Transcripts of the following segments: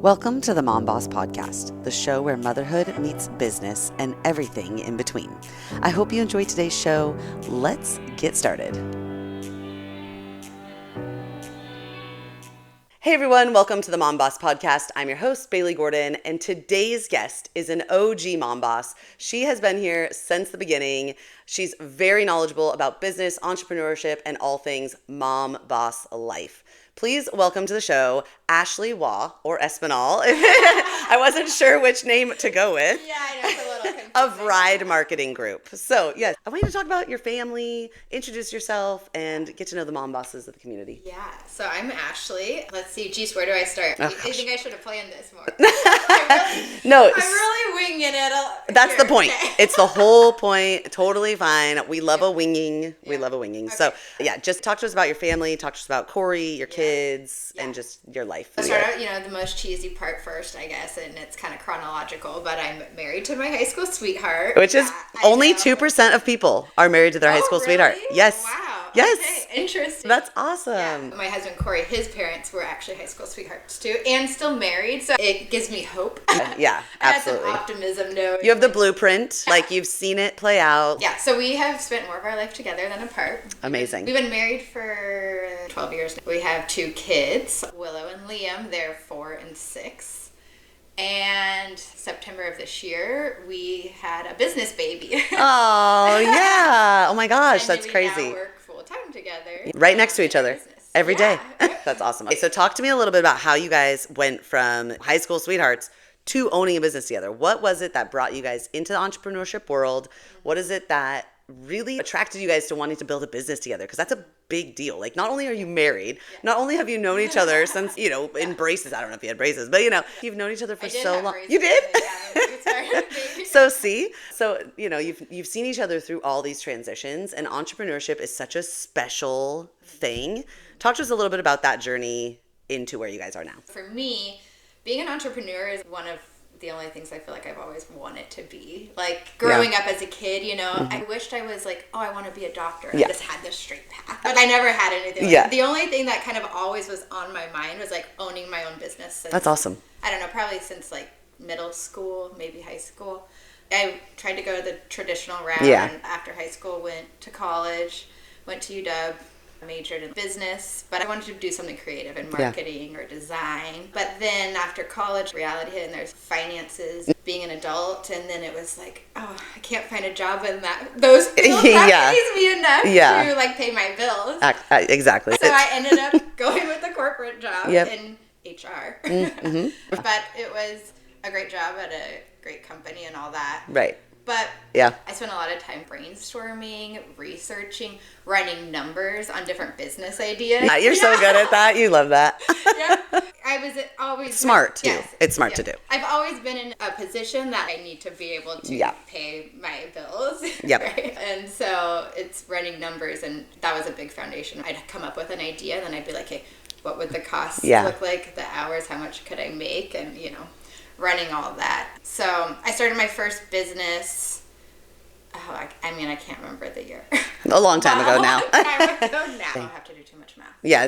Welcome to the Mom Boss Podcast, the show where motherhood meets business and everything in between. I hope you enjoyed today's show. Let's get started. Hey everyone, welcome to the Mom Boss Podcast. I'm your host, Bailey Gordon, and today's guest is an OG Mom Boss. She has been here since the beginning. She's very knowledgeable about business, entrepreneurship, and all things mom boss life. Please welcome to the show, Ashley Waugh, or Espinal. I wasn't sure which name to go with. Yeah, I know, it's a little confusing. Of Ride Marketing Group. So, yes, I want you to talk about your family, introduce yourself, and get to know the mom bosses of the community. Yeah, so I'm Ashley. Let's see, geez, where do I start? I think I should have planned this more. No, I'm really winging it. That's here. the point. Okay. It's the whole point. Totally fine. We love a winging. Yeah. We love a winging. Okay. So, yeah, just talk to us about your family, talk to us about Corey, your kids, and just your life. I'll start out, the most cheesy part first, I guess, and it's kind of chronological, but I'm married to my high school sweetheart. Which is only 2% of people are married to their high school sweetheart. Yes. Wow. Yes. Okay. Interesting. That's awesome. Yeah. My husband, Corey, his parents were actually high school sweethearts too, and still married, so it gives me hope. Yeah, absolutely. That's an optimism note. You have the blueprint, like you've seen it play out. Yeah, so we have spent more of our life together than apart. Amazing. We've been married for 12 years. We have 2 kids, Willow and Liam. They're 4 and 6. And September of this year, we had a business baby. Oh, yeah. Oh my gosh, And that's we crazy. now work full time together. Right next to each other. Business. Every day. Yeah. That's awesome. Okay, so talk to me a little bit about how you guys went from high school sweethearts to owning a business together. What was it that brought you guys into the entrepreneurship world? What is it that really attracted you guys to wanting to build a business together? Because that's a big deal. Like, not only are you married, not only have you known each other since, in braces, I don't know if you had braces, but you've known each other for so long. Braces, you did? Yeah, So you've seen each other through all these transitions, and entrepreneurship is such a special thing. Talk to us a little bit about that journey into where you guys are now. For me, being an entrepreneur is one of the only things I feel like I've always wanted to be. Like, growing up as a kid, I wished I was like, I want to be a doctor. I just had this straight path. But I never had anything like that. The only thing that kind of always was on my mind was like owning my own business. Since, that's awesome. I don't know, probably since like middle school, maybe high school. I tried to go the traditional route. Yeah. And after high school, went to college, went to UW. Majored in business, but I wanted to do something creative in marketing or design. But then after college, reality hit, and there's finances, being an adult, and then it was like, I can't find a job in that. Those bills pays me enough to like pay my bills. Exactly. So I ended up going with a corporate job in HR. Mm-hmm. But it was a great job at a great company and all that. Right. But I spent a lot of time brainstorming, researching, running numbers on different business ideas. Yeah, you're so good at that. You love that. Yeah. I was always... Smart, too. Yes, it's smart to do. I've always been in a position that I need to be able to pay my bills. Yep. Right? And so it's running numbers, and that was a big foundation. I'd come up with an idea, then I'd be like, hey, what would the costs look like, the hours, how much could I make, and, running all that. So I started my first business. I can't remember the year. A long time ago now. I don't have to do too much math. Yeah,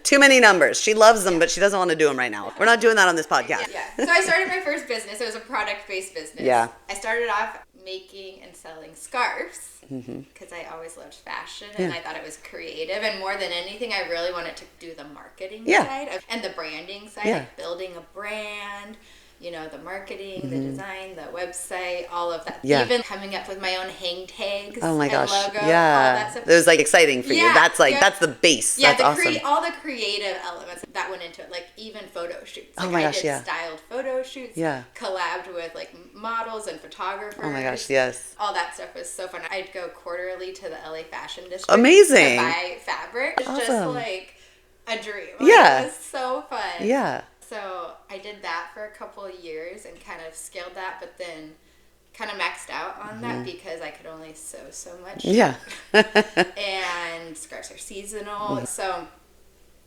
too many numbers. She loves them, but she doesn't want to do them right now. We're not doing that on this podcast. Yeah. So I started my first business. It was a product-based business. Yeah. I started off making and selling scarves because I always loved fashion and I thought it was creative. And more than anything, I really wanted to do the marketing side and the branding side, like building a brand. The marketing, the design, the website, all of that. Yeah. Even coming up with my own hang tags. Oh my gosh. And logo, yeah. all that stuff. It was exciting for you. That's that's the base. Yeah, that's awesome. All the creative elements that went into it, like even photo shoots. Oh my gosh, I did styled photo shoots. Yeah. Collabed with models and photographers. Oh my gosh, yes. All that stuff was so fun. I'd go quarterly to the LA Fashion District. Amazing. To buy fabric. It's awesome. Just like a dream. Yeah. It was so fun. Yeah. So I did that for a couple of years and kind of scaled that, but then kind of maxed out on that because I could only sew so much. Yeah. And scarves are seasonal. So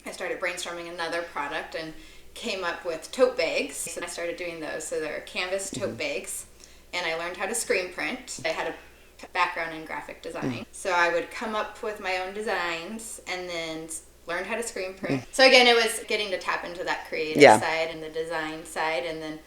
I started brainstorming another product and came up with tote bags. So I started doing those. So they're canvas tote bags. And I learned how to screen print. I had a background in graphic design. So I would come up with my own designs and then learned how to screen print. So again, it was getting to tap into that creative side and the design side, and then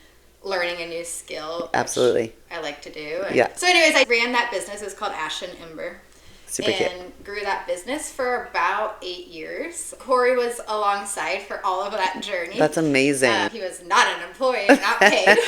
learning a new skill. Absolutely. I like to do. Yeah. So anyways, I ran that business. It was called Ash and Ember. Super cute. And grew that business for about 8 years. Corey was alongside for all of that journey. That's amazing. He was not an employee, not paid.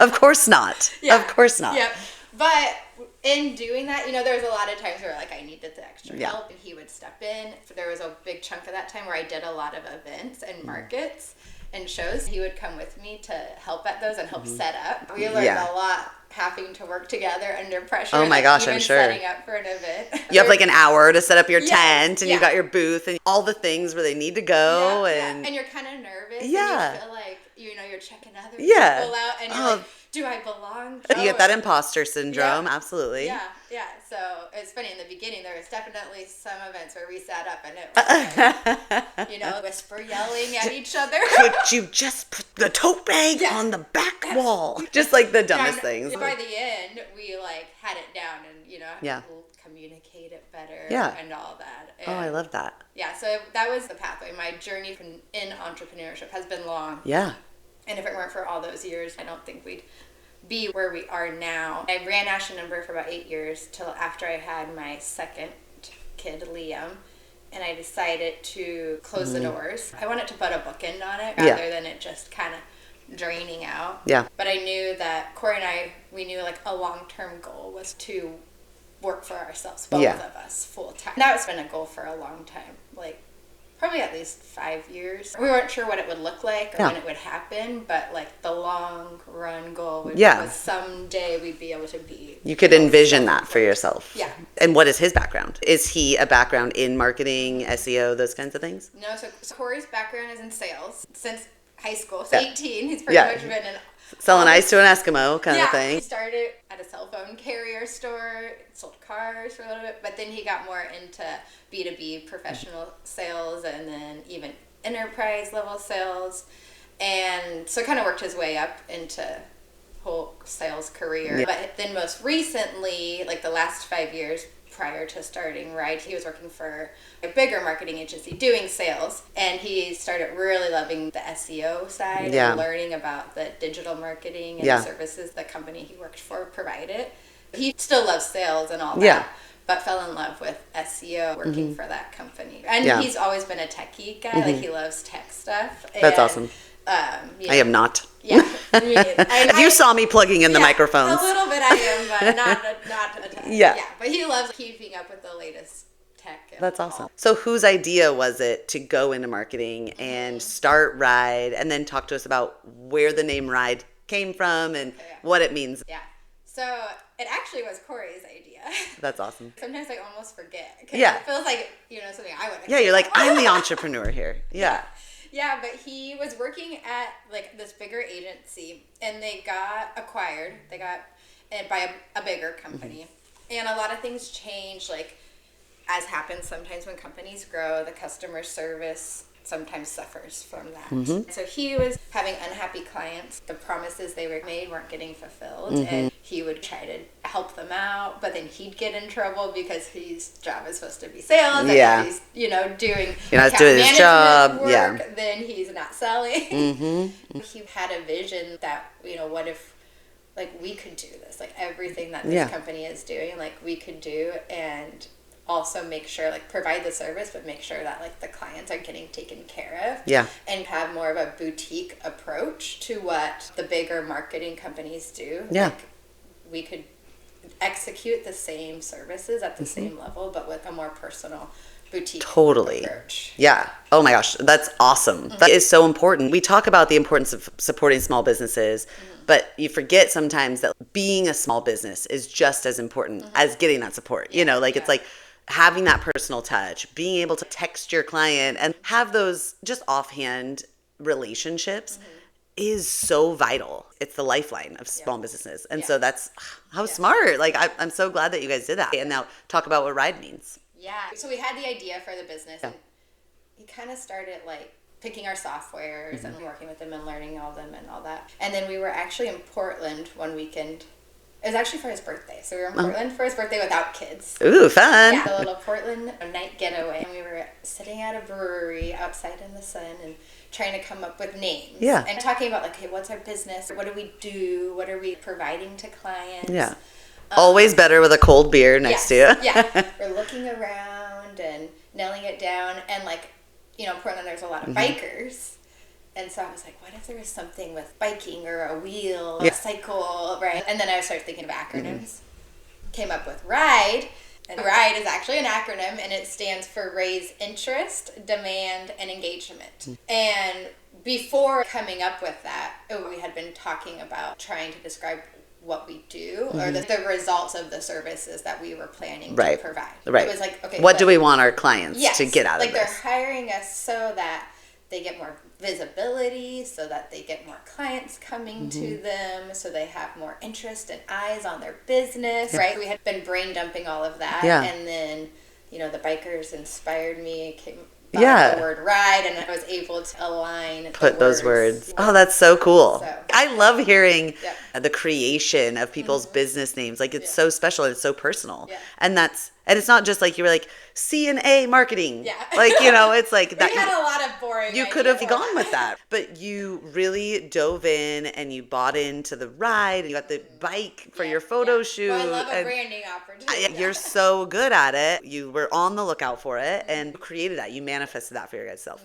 Of course not. Yeah. Of course not. Yep. But in doing that, there was a lot of times where like I needed the extra help, and he would step in. There was a big chunk of that time where I did a lot of events and markets and shows. He would come with me to help at those and help set up. We learned a lot having to work together under pressure. Oh my gosh, I'm sure. Setting up for an event. You have like an hour to set up your tent, and you've got your booth and all the things where they need to go. And you're kind of nervous. Yeah. And you feel like, you're checking other people out, and you're like, do I belong? You get that imposter syndrome. Absolutely. Yeah. So it's funny, in the beginning, there was definitely some events where we sat up and it was like, whisper yelling at each other. Could you just put the tote bag on the back wall? Just like the dumbest things. By the end, we like had it down and, communicate it better and all that. And I love that. Yeah, so that was the pathway. My journey in entrepreneurship has been long. Yeah. And if it weren't for all those years, I don't think we'd be where we are now. I ran Ash and Ember for about 8 years till after I had my second kid, Liam, and I decided to close the doors. I wanted to put a bookend on it rather than it just kind of draining out. Yeah. But I knew that Corey and we knew like a long-term goal was to work for ourselves, both of us, full time. That's been a goal for a long time, like probably at least 5 years. We weren't sure what it would look like or when it would happen, but like the long run goal was someday we'd be able to be. You could envision that for yourself. Yeah. And what is his background? Is he a background in marketing, SEO, those kinds of things? No, so Corey's background is in sales since high school. So 18, he's pretty much been in selling ice to an Eskimo kind of thing. He started at a cell phone carrier store, sold cars for a little bit, but then he got more into B2B professional sales and then even enterprise level sales. And so kind of worked his way up into whole sales career. Yeah. But then most recently, like the last 5 years prior to starting Ride, he was working for a bigger marketing agency doing sales, and he started really loving the SEO side and learning about the digital marketing and the services the company he worked for provided. He still loves sales and all that, but fell in love with SEO working for that company. And he's always been a techie guy, like he loves tech stuff. That's awesome. I am not. Yeah. If you saw me plugging in the microphones. A little bit I am, but not a ton. Yeah. But he loves keeping up with the latest tech. That's awesome. So whose idea was it to go into marketing and start Ride, and then talk to us about where the name Ride came from and what it means? Yeah. So it actually was Corey's idea. That's awesome. Sometimes I almost forget. It feels like, something I would have. Yeah, you're like, I'm the entrepreneur here. Yeah. Yeah, but he was working at like this bigger agency, and they got acquired. They got by a bigger company, and a lot of things changed. Like, as happens sometimes when companies grow, the customer service sometimes suffers from that. So he was having unhappy clients. The promises they were made weren't getting fulfilled, and he would try to help them out, but then he'd get in trouble because his job is supposed to be sales. And he's, doing his job. Work, then he's not selling. He had a vision that, what if, like, we could do this, like everything that this company is doing, like we could do, and also make sure, like, provide the service, but make sure that, like, the clients are getting taken care of. Yeah. And have more of a boutique approach to what the bigger marketing companies do. Yeah. Like, we could execute the same services at the same level, but with a more personal boutique approach. Yeah. Oh my gosh, that's awesome. That is so important. We talk about the importance of supporting small businesses, but you forget sometimes that being a small business is just as important as getting that support. It's like having that personal touch, being able to text your client and have those just offhand relationships is so vital. It's the lifeline of small businesses. And so that's how smart. Like, I'm so glad that you guys did that. And now talk about what Ride means. Yeah. So we had the idea for the business, and he kind of started like picking our softwares and working with them and learning all of them and all that. And then we were actually in Portland one weekend. It was actually for his birthday. So we were in Portland for his birthday without kids. Ooh, fun. Yeah, a little Portland night getaway. And we were were sitting at a brewery outside in the sun and trying to come up with names. Yeah. And talking about, like, hey, what's our business? What do we do? What are we providing to clients? Yeah. Always better with a cold beer next to you. Yeah. We're looking around and nailing it down. And, like, you know, Portland, there's a lot of bikers. And so I was like, what if there was something with biking or a wheel, a cycle, right? And then I started thinking of acronyms. Came up with RIDE. And RIDE is actually an acronym, and it stands for Raise Interest, Demand, and Engagement. And before coming up with that, we had been talking about trying to describe what we do or the results of the services that we were planning to provide. Right. It was like, okay, what do we want our clients to get out of this? Like, they're hiring us so that they get more visibility, so that they get more clients coming to them, so they have more interest and eyes on their business, right? We had been brain dumping all of that, and then, you know, the bikers inspired me, the word ride, and I was able to align put those words. Oh, that's so cool. I love hearing the creation of people's business names. Like, it's so special and it's so personal. And it's not just like you were like C&A marketing. Like, you know, it's like that. We had a lot of boring. You could have gone with that, but you really dove in and you bought into the ride. You got the bike for your photo shoot. Well, I love a branding opportunity. You're so good at it. You were on the lookout for it and created that. You manifested that for your guys' self.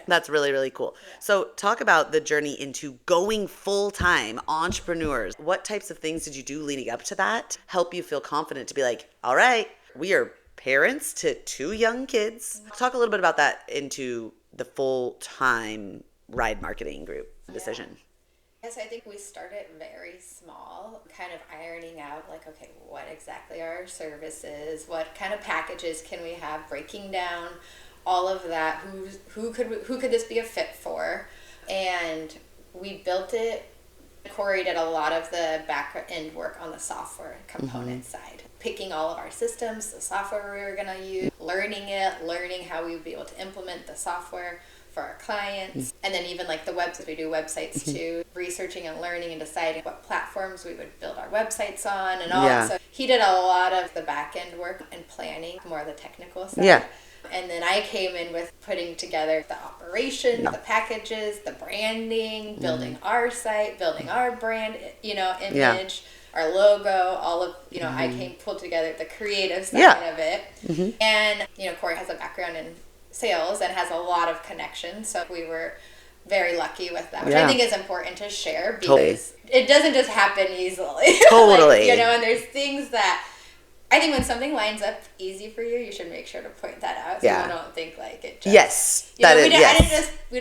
That's really, really cool. So talk about the journey into going full-time entrepreneurs. What types of things did you do leading up to that? Help you feel confident to be like, all right, we are parents to 2 young kids. Talk a little bit about that into the full-time ride marketing group decision. Yes, I think we started very small, kind of ironing out, like, okay, what exactly are our services? What kind of packages can we have? Breaking down all of that. Who could this be a fit for? And we built it. Corey did a lot of the back end work on the software component side, picking all of our systems, the software we were going to use, learning how we would be able to implement the software for our clients, and then even like the websites, we do websites too, researching and learning and deciding what platforms we would build our websites on and all. So he did a lot of the back end work and planning, more of the technical side. And then I came in with putting together the operation, the packages, the branding, building our site, building our brand, image, our logo, all of, I pulled together the creative side of it. And, Corey has a background in sales and has a lot of connections. So we were very lucky with that, which I think is important to share because it doesn't just happen easily. And there's things that I think when something lines up easy for you, you should make sure to point that out so you don't think like it just... We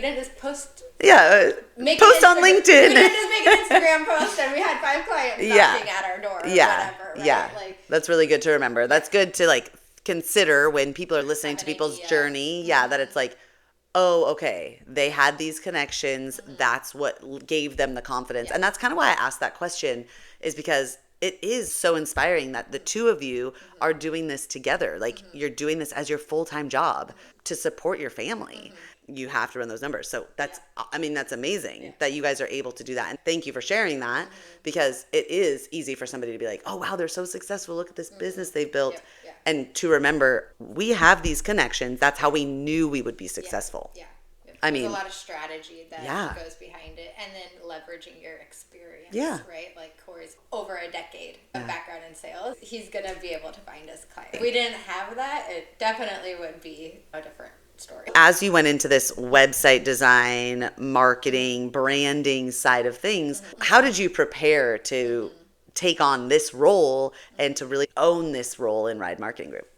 didn't just post... Post on LinkedIn. We didn't just make an Instagram post and we had 5 clients knocking at our door or whatever, right? Like, that's really good to remember. That's good to like consider when people are listening to people's journey. That it's like, oh, okay, they had these connections. That's what gave them the confidence. And that's kind of why I asked that question, is because it is so inspiring that the 2 of you are doing this together. Like you're doing this as your full-time job to support your family. You have to run those numbers. So that's amazing that you guys are able to do that. And thank you for sharing that because it is easy for somebody to be like, oh, wow, they're so successful. Look at this business they've built. And to remember, we have these connections. That's how we knew we would be successful. There's a lot of strategy that goes behind it, and then leveraging your experience, right? Like Corey's over a decade of background in sales. He's going to be able to find us clients. If we didn't have that, it definitely would be a different story. As you went into this website design, marketing, branding side of things, how did you prepare to take on this role and to really own this role in Ride Marketing Group?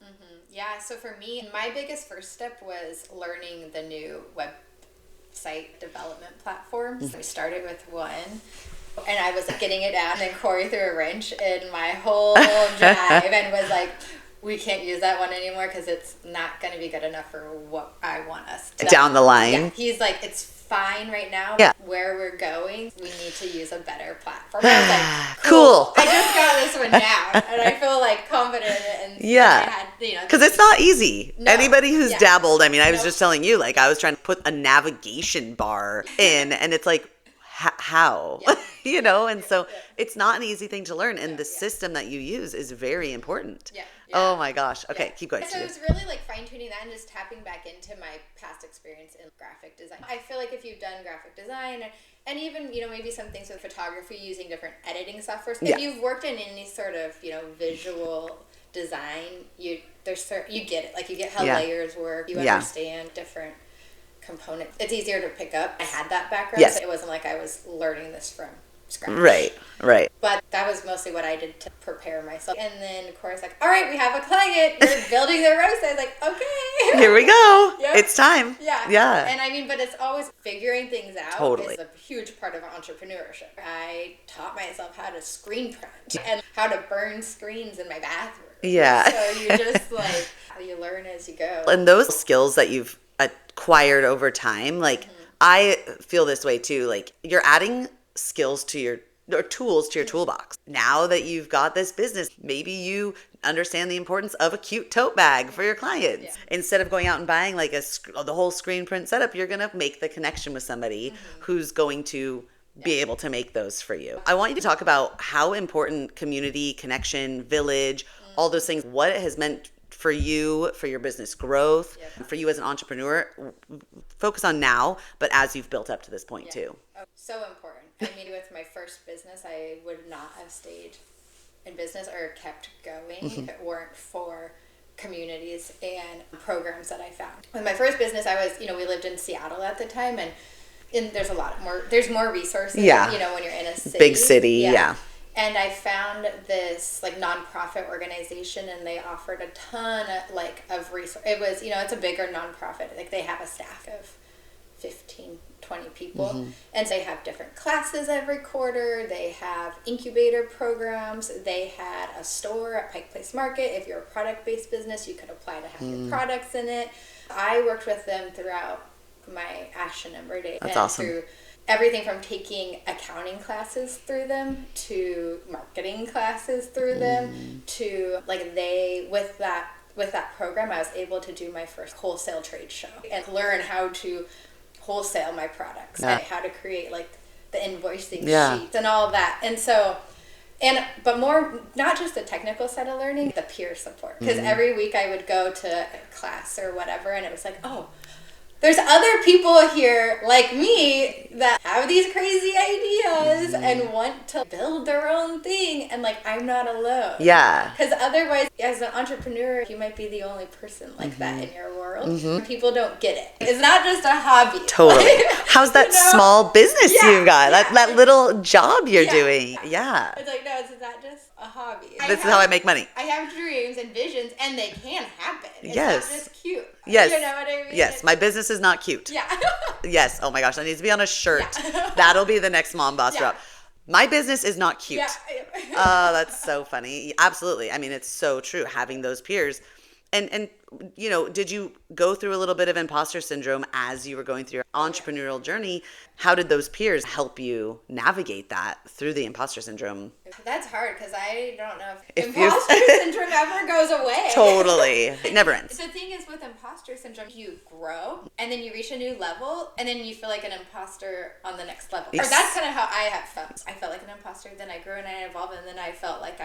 Yeah, so for me, my biggest first step was learning the new website development platforms. We started with one, and I was getting it down, and then Corey threw a wrench in my whole drive and was like, we can't use that one anymore because it's not going to be good enough for what I want us to. Down the line. Yeah. He's like, it's fine right now. But where we're going, we need to use a better platform. I was like, cool. I just got this one down, and I feel like confident and because it's not easy. Anybody who's dabbled, I was just telling you, like I was trying to put a navigation bar in, and it's like, how? And so it's not an easy thing to learn. And the system that you use is very important. Yeah. Oh my gosh. Okay, keep going. So it was really like fine-tuning that and just tapping back into my past experience in graphic design. I feel like if you've done graphic design and even, maybe some things with photography using different editing softwares, if you've worked in any sort of, visual design, you get it. Like you get how layers work, you understand different components. It's easier to pick up. I had that background, so it wasn't like I was learning this from scratch. Right. But that was mostly what I did to prepare myself. And then Corey's like, all right, we have a client. You're building their roast. I was like, okay. Here we go. It's time. Yeah. And but it's always figuring things out. Totally. Is a huge part of entrepreneurship. I taught myself how to screen print and how to burn screens in my bathroom. Yeah. So you just you learn as you go. And those skills that you've acquired over time, I feel this way too. Like you're adding skills to your tools to your toolbox. Now that you've got this business, maybe you understand the importance of a cute tote bag for your clients. Yeah. Instead of going out and buying the whole screen print setup, you're going to make the connection with somebody who's going to be able to make those for you. I want you to talk about how important community, connection, village, all those things, what it has meant for you, for your business growth, for you as an entrepreneur. Focus on now, but as you've built up to this point too. Oh, so important. I mean, with my first business, I would not have stayed in business or kept going if it weren't for communities and programs that I found. With my first business, I was, we lived in Seattle at the time, and there's there's more resources, when you're in a city. Big city, yeah. And I found this nonprofit organization, and they offered a ton of resources. It was, it's a bigger nonprofit. Like they have a staff of 15, 20 people. And they have different classes every quarter. They have incubator programs. They had a store at Pike Place Market. If you're a product-based business, you could apply to have your products in it. I worked with them throughout my Ashton Ember days. That's awesome. Through everything from taking accounting classes through them to marketing classes through them to with that program, I was able to do my first wholesale trade show and learn how to wholesale my products and how to create the invoicing sheets and all of that. And so, but more, not just the technical side of learning, the peer support. Because every week I would go to a class or whatever, and it was like, oh, there's other people here like me that have these crazy ideas and want to build their own thing, and I'm not alone. Yeah. Because otherwise, as an entrepreneur, you might be the only person like that in your world. People don't get it. It's not just a hobby. Totally. How's that small business you've got? That little job you're doing. Yeah. It's like, no, it's not just a hobby. This is how I make money. I have dreams and visions, and they can happen. It's yes. not just cute. Yes. You know what I mean? Yes. My business is not cute. Yeah. Yes. Oh my gosh. That needs to be on a shirt. Yeah. That'll be the next Mom Boss drop. My business is not cute. Yeah. Oh, that's so funny. Absolutely. I mean, it's so true. Having those peers. And did you go through a little bit of imposter syndrome as you were going through your entrepreneurial journey? How did those peers help you navigate that through the imposter syndrome? That's hard because I don't know if imposter syndrome ever goes away. Totally. It never ends. The thing is with imposter syndrome, you grow and then you reach a new level and then you feel like an imposter on the next level. Yes. Or that's kind of how I have felt. I felt like an imposter, then I grew and I evolved, and then I felt like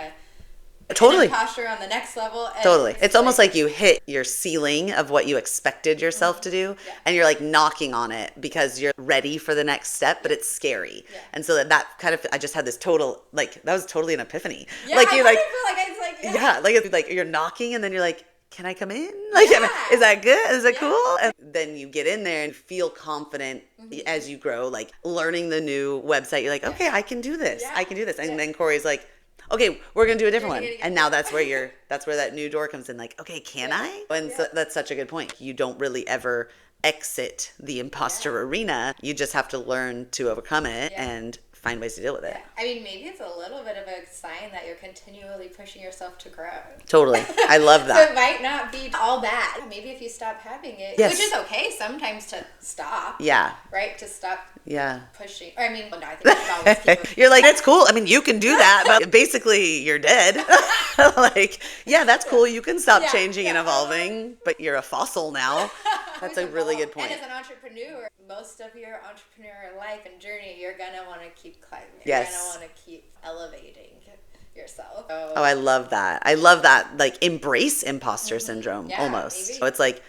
Totally. An imposter on the next level. And totally. It's almost like you hit your ceiling of what you expected yourself to do, and you're knocking on it because you're ready for the next step, but it's scary. Yeah. And so that kind of, I just had this total, that was totally an epiphany. Yeah, I feel like it's it's you're knocking and then you're like, can I come in? Is that good? Is it cool? And then you get in there and feel confident as you grow, learning the new website. You're like, okay, I can do this. I can do this. And then Corey's like, okay, we're going to do a different one. And now that's where that new door comes in. Okay, can I? And so that's such a good point. You don't really ever exit the imposter arena. You just have to learn to overcome it and find ways to deal with it. I mean, maybe it's a little bit of a sign that you're continually pushing yourself to grow. Totally. I love that. So it might not be all bad. Maybe if you stop having it, which is okay sometimes to stop. Yeah. Right? To stop pushing. Or I think you should always keep You're like, it's cool. I mean, you can do that, but basically you're dead. That's cool. You can stop changing and evolving, but you're a fossil now. That's a really good point. And as an entrepreneur, most of your entrepreneurial life and journey, you're going to want to keep climbing. Yes. You're going to want to keep elevating yourself. So, Oh, I love that. I love that. Like, embrace imposter syndrome almost. Maybe. So it's like,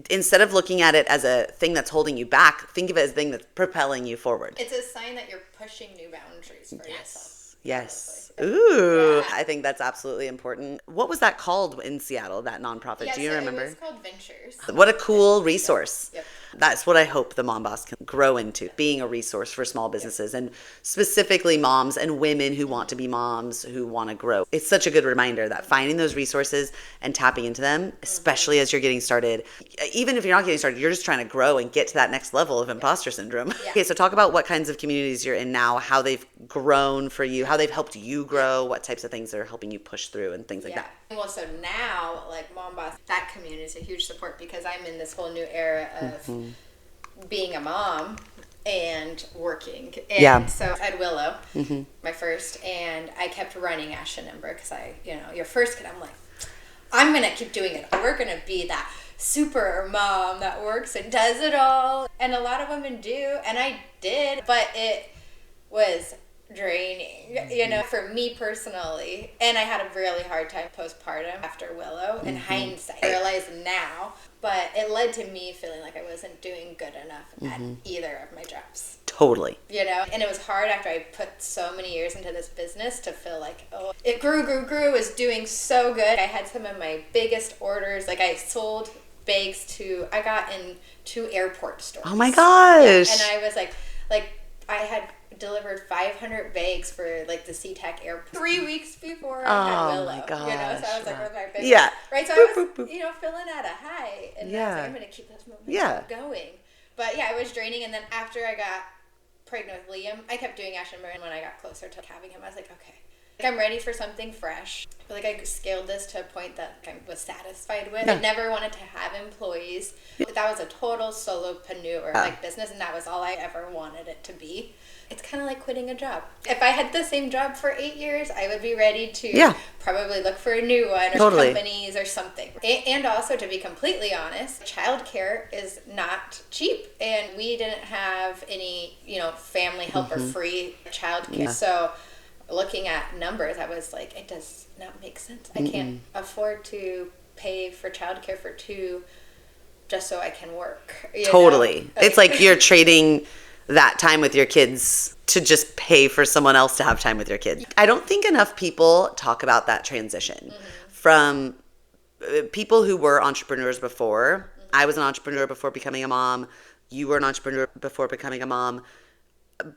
instead of looking at it as a thing that's holding you back, think of it as a thing that's propelling you forward. It's a sign that you're pushing new boundaries for yourself. Yes. Ooh, Yeah. I think that's absolutely important. What was that called in Seattle, that nonprofit? Do you remember? It was called Ventures. What a cool resource. Yep. That's what I hope the Mom Boss can grow into, being a resource for small businesses and specifically moms and women who want to be moms, who want to grow. It's such a good reminder that finding those resources and tapping into them, especially as you're getting started, even if you're not getting started, you're just trying to grow and get to that next level of imposter syndrome. Yeah. Okay, so talk about what kinds of communities you're in now, how they've grown for you, how they've helped you grow, what types of things are helping you push through and things like that. Well, so now, like Mom Boss, that community is a huge support because I'm in this whole new era of being a mom and working. And so I had Willow, my first, and I kept running Ash and Ember because your first kid, I'm like, I'm going to keep doing it. We're going to be that super mom that works and does it all. And a lot of women do, and I did, but it was draining, for me personally. And I had a really hard time postpartum after Willow. In hindsight, I realize now, but it led to me feeling like I wasn't doing good enough at either of my jobs. Totally. And it was hard after I put so many years into this business to feel like, it grew, was doing so good. I had some of my biggest orders. Like I sold bags I got in 2 airport stores. Oh my gosh. And I was like I had delivered 500 bags for like the SeaTac airport 3 weeks before I had Willow. My gosh. So I was like, with my business. Yeah. Right. So I was, feeling at a high, and I was like, I'm gonna keep this momentum going. But yeah, it was draining. And then after I got pregnant with Liam, I kept doing Ash and Murray. And when I got closer to having him, I was like, okay, I'm ready for something fresh. I feel like I scaled this to a point that I was satisfied with. I never wanted to have employees. That was a total solopreneur business, and that was all I ever wanted it to be. It's kind of like quitting a job. If I had the same job for 8 years, I would be ready to probably look for a new one or companies or something. And also, to be completely honest, childcare is not cheap. And we didn't have any, family help or free childcare. Yeah. So looking at numbers, I was like, it does not make sense. I can't afford to pay for childcare for 2 just so I can work. Totally. It's like you're trading that time with your kids to just pay for someone else to have time with your kids. I don't think enough people talk about that transition from people who were entrepreneurs before. I was an entrepreneur before becoming a mom. You were an entrepreneur before becoming a mom.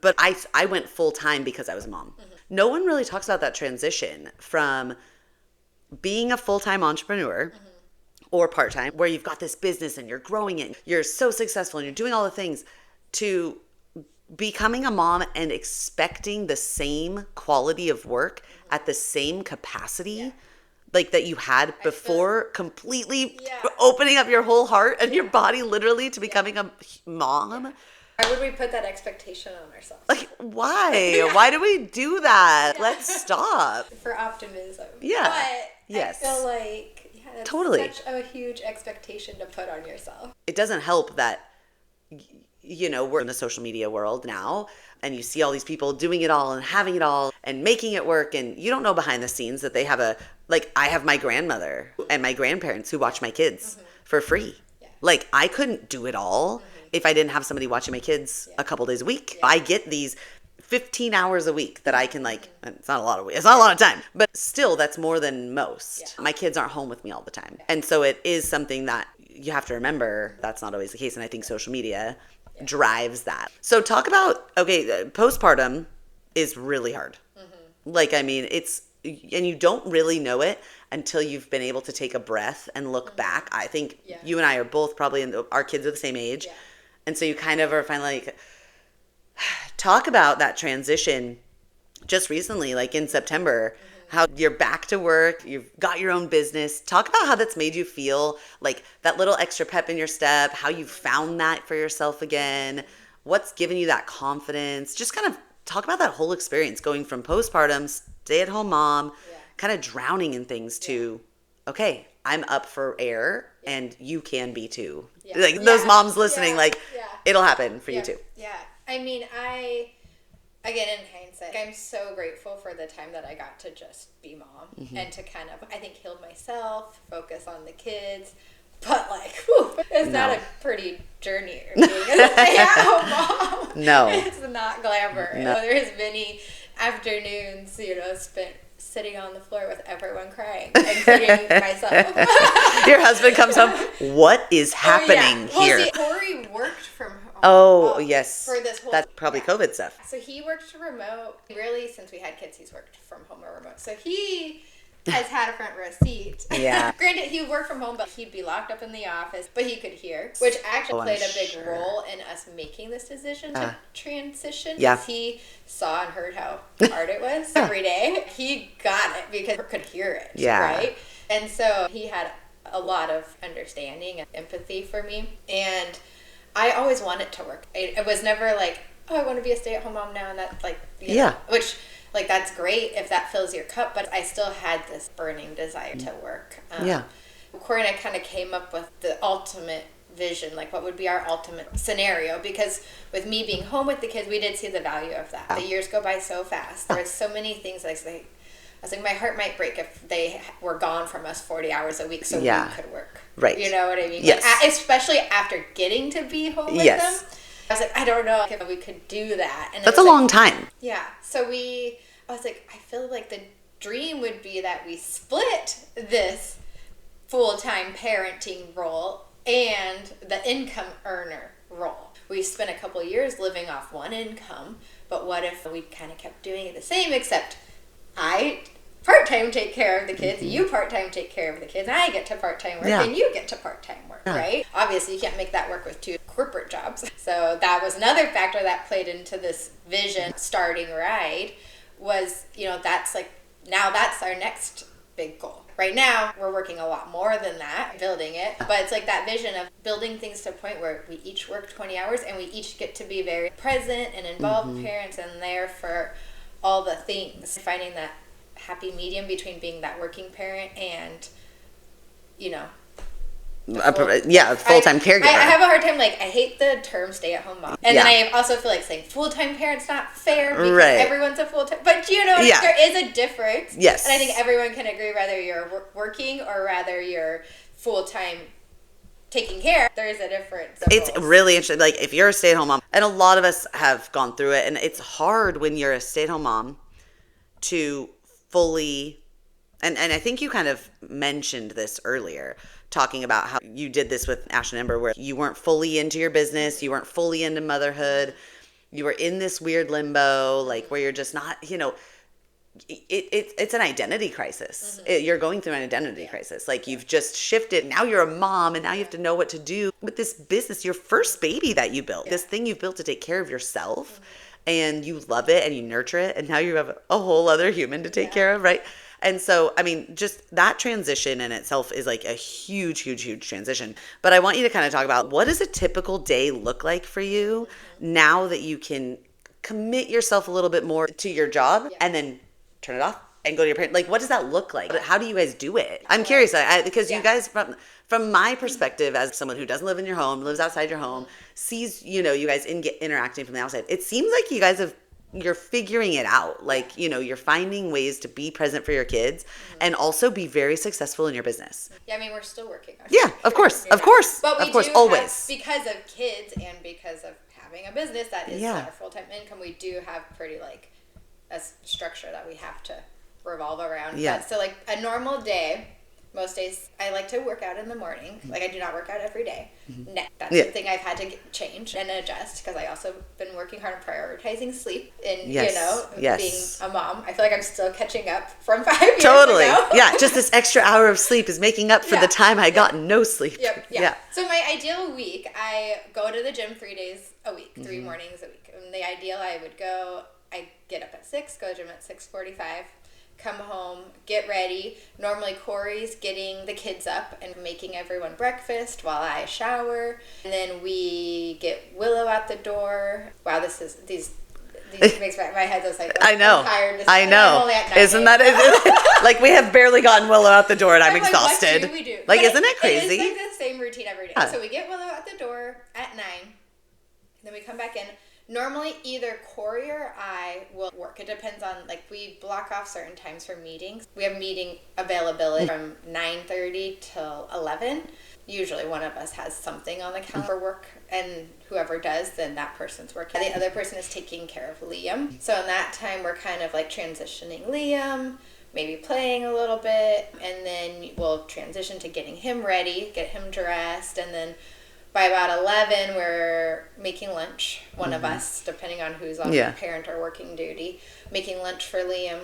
But I went full time because I was a mom. No one really talks about that transition from being a full-time entrepreneur or part-time, where you've got this business and you're growing it, you're so successful and you're doing all the things, to becoming a mom and expecting the same quality of work at the same capacity like that you had before, completely opening up your whole heart and your body literally to becoming a mom. Why would we put that expectation on ourselves? Like, why? Why do we do that? Let's stop. For optimism. Yeah. But I feel like that's such a huge expectation to put on yourself. It doesn't help that, we're in the social media world now, and you see all these people doing it all and having it all and making it work, and you don't know behind the scenes that they have I have my grandmother and my grandparents who watch my kids for free. Yeah. Like, I couldn't do it all if I didn't have somebody watching my kids a couple days a week. Yeah. I get these 15 hours a week that I can it's not a lot of time, but still that's more than most. Yeah. My kids aren't home with me all the time. And so it is something that you have to remember that's not always the case. And I think social media drives that. So talk about, postpartum is really hard. And you don't really know it until you've been able to take a breath and look back. I think you and I are both probably our kids are the same age. Yeah. And so you kind of are finally talk about that transition just recently, like in September, how you're back to work, you've got your own business. Talk about how that's made you feel, like that little extra pep in your step, how you found that for yourself again, what's given you that confidence. Just kind of talk about that whole experience going from postpartum, stay-at-home mom, kind of drowning in things to, okay, I'm up for air and you can be too. Yeah. Like those moms listening, Yeah. like Yeah. it'll happen for you too. Yeah. I mean, again, in hindsight, I'm so grateful for the time that I got to just be mom and to kind of, I think, heal myself, focus on the kids. But like, whew, it's not a pretty journey being a stay-at-home mom. No. It's not glamour. No. There's many afternoons, spent sitting on the floor with everyone crying, including myself. Your husband comes home. What is happening here? Well, see, Corey worked from home. Oh, yes. For this whole That's probably COVID stuff. So he worked remote. Really, since we had kids, he's worked from home or remote. So he has had a front row seat. Yeah. Granted, he would work from home, but he'd be locked up in the office, but he could hear, which actually played a big role in us making this decision to transition. Yeah. He saw and heard how hard it was every day. He got it because he could hear it. Yeah. Right? And so he had a lot of understanding and empathy for me. And I always wanted to work. It was never like, oh, I want to be a stay-at-home mom now, and that's like, which, like, that's great if that fills your cup, but I still had this burning desire to work. Corey and I kind of came up with the ultimate vision, like what would be our ultimate scenario, because with me being home with the kids, we did see the value of that. The years go by so fast. There were so many things I was like, my heart might break if they were gone from us 40 hours a week so we could work. Right. You know what I mean? Yes. Like, especially after getting to be home with them. I was like, I don't know if we could do that. And that's a long time. Yeah. So I was like, I feel like the dream would be that we split this full-time parenting role and the income earner role. We spent a couple of years living off one income, but what if we kind of kept doing it the same, except I part-time take care of the kids, you part-time take care of the kids, and I get to part-time work, and you get to part-time work, right? Obviously, you can't make that work with 2 corporate jobs. So that was another factor that played into this vision. Starting Ride was, that's like, now that's our next big goal. Right now, we're working a lot more than that, building it. But it's like that vision of building things to a point where we each work 20 hours and we each get to be very present and involved parents and there for all the things. Finding that happy medium between being that working parent and, full-time caregiver. I have a hard time, I hate the term stay-at-home mom. And then I also feel like saying full-time parent's not fair because everyone's a full-time. But, there is a difference. Yes. And I think everyone can agree whether you're working or rather you're full-time taking care. There is a difference. It's really interesting. Like, if you're a stay-at-home mom, and a lot of us have gone through it, and it's hard when you're a stay-at-home mom to fully, and I think you kind of mentioned this earlier, talking about how you did this with Ash and Ember, where you weren't fully into your business, you weren't fully into motherhood, you were in this weird limbo, like where you're just not, it's an identity crisis. You're going through an identity crisis. Like, you've just shifted. Now you're a mom, and now you have to know what to do with this business, your first baby that you built, this thing you've built to take care of yourself, and you love it and you nurture it, and now you have a whole other human to take care of, right? And so, I mean, just that transition in itself is like a huge, huge, huge transition. But I want you to kind of talk about, what does a typical day look like for you now that you can commit yourself a little bit more to your job and then turn it off and go to your parent? Like, what does that look like? How do you guys do it? I'm curious, because you guys, from my perspective as someone who doesn't live in your home, lives outside your home, sees, you guys interacting from the outside, it seems like you guys you're figuring it out. Like, you're finding ways to be present for your kids and also be very successful in your business. Yeah, I mean, we're still working on it. Yeah, of course. But we do always. Because of kids and because of having a business that is our full-time income, we do have pretty, a structure that we have to revolve around. Yeah. But, so, a normal day, most days, I like to work out in the morning. I do not work out every day. That's something I've had to change and adjust, because I also been working hard on prioritizing sleep and, being a mom. I feel like I'm still catching up from 5 years ago. Yeah, just this extra hour of sleep is making up for the time I got no sleep. Yeah. So my ideal week, I go to the gym 3 days a week, 3 mornings a week. And the ideal, I get up at 6, go to the gym at 6:45. Come home, get ready. Normally Corey's getting the kids up and making everyone breakfast while I shower. And then we get Willow out the door. Wow, It makes my head just like, I know. I'm tired. I know. I'm only at 9 Isn't that it? Like we have barely gotten Willow out the door and I'm like, exhausted. What do we do? Like, but isn't it crazy? It is like the same routine every day. Yeah. So we get Willow at the door at 9. Then we come back in. Normally, either Corey or I will work. It depends on, like, we block off certain times for meetings. We have meeting availability from 9:30 till 11. Usually one of us has something on the calendar for work, and whoever does, then that person's working. The other person is taking care of Liam. So in that time, we're kind of like transitioning Liam, maybe playing a little bit, and then we'll transition to getting him ready, get him dressed, and then by about 11, we're making lunch, one of us, depending on who's on parent or working duty, making lunch for Liam.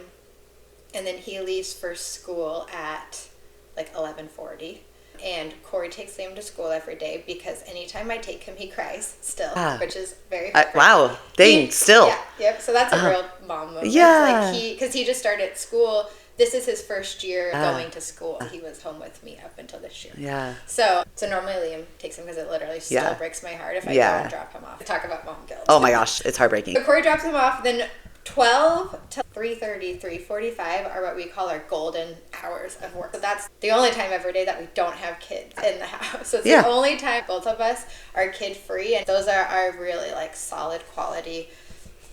And then he leaves for school at like 11:40. And Corey takes Liam to school every day because anytime I take him, he cries still, which is very hard. Wow. Dang, still. Yeah, yep. So that's a real mom moment. Yeah. Like because he just started school. This is his first year going to school. He was home with me up until this year. Yeah. So normally Liam takes him because it literally still breaks my heart if I go and drop him off. Talk about mom guilt. Oh my gosh, it's heartbreaking. So Corey drops him off, then 12 to 3:30, 3:45 are what we call our golden hours of work. So that's the only time every day that we don't have kids in the house. So it's the only time both of us are kid free, and those are our really like solid quality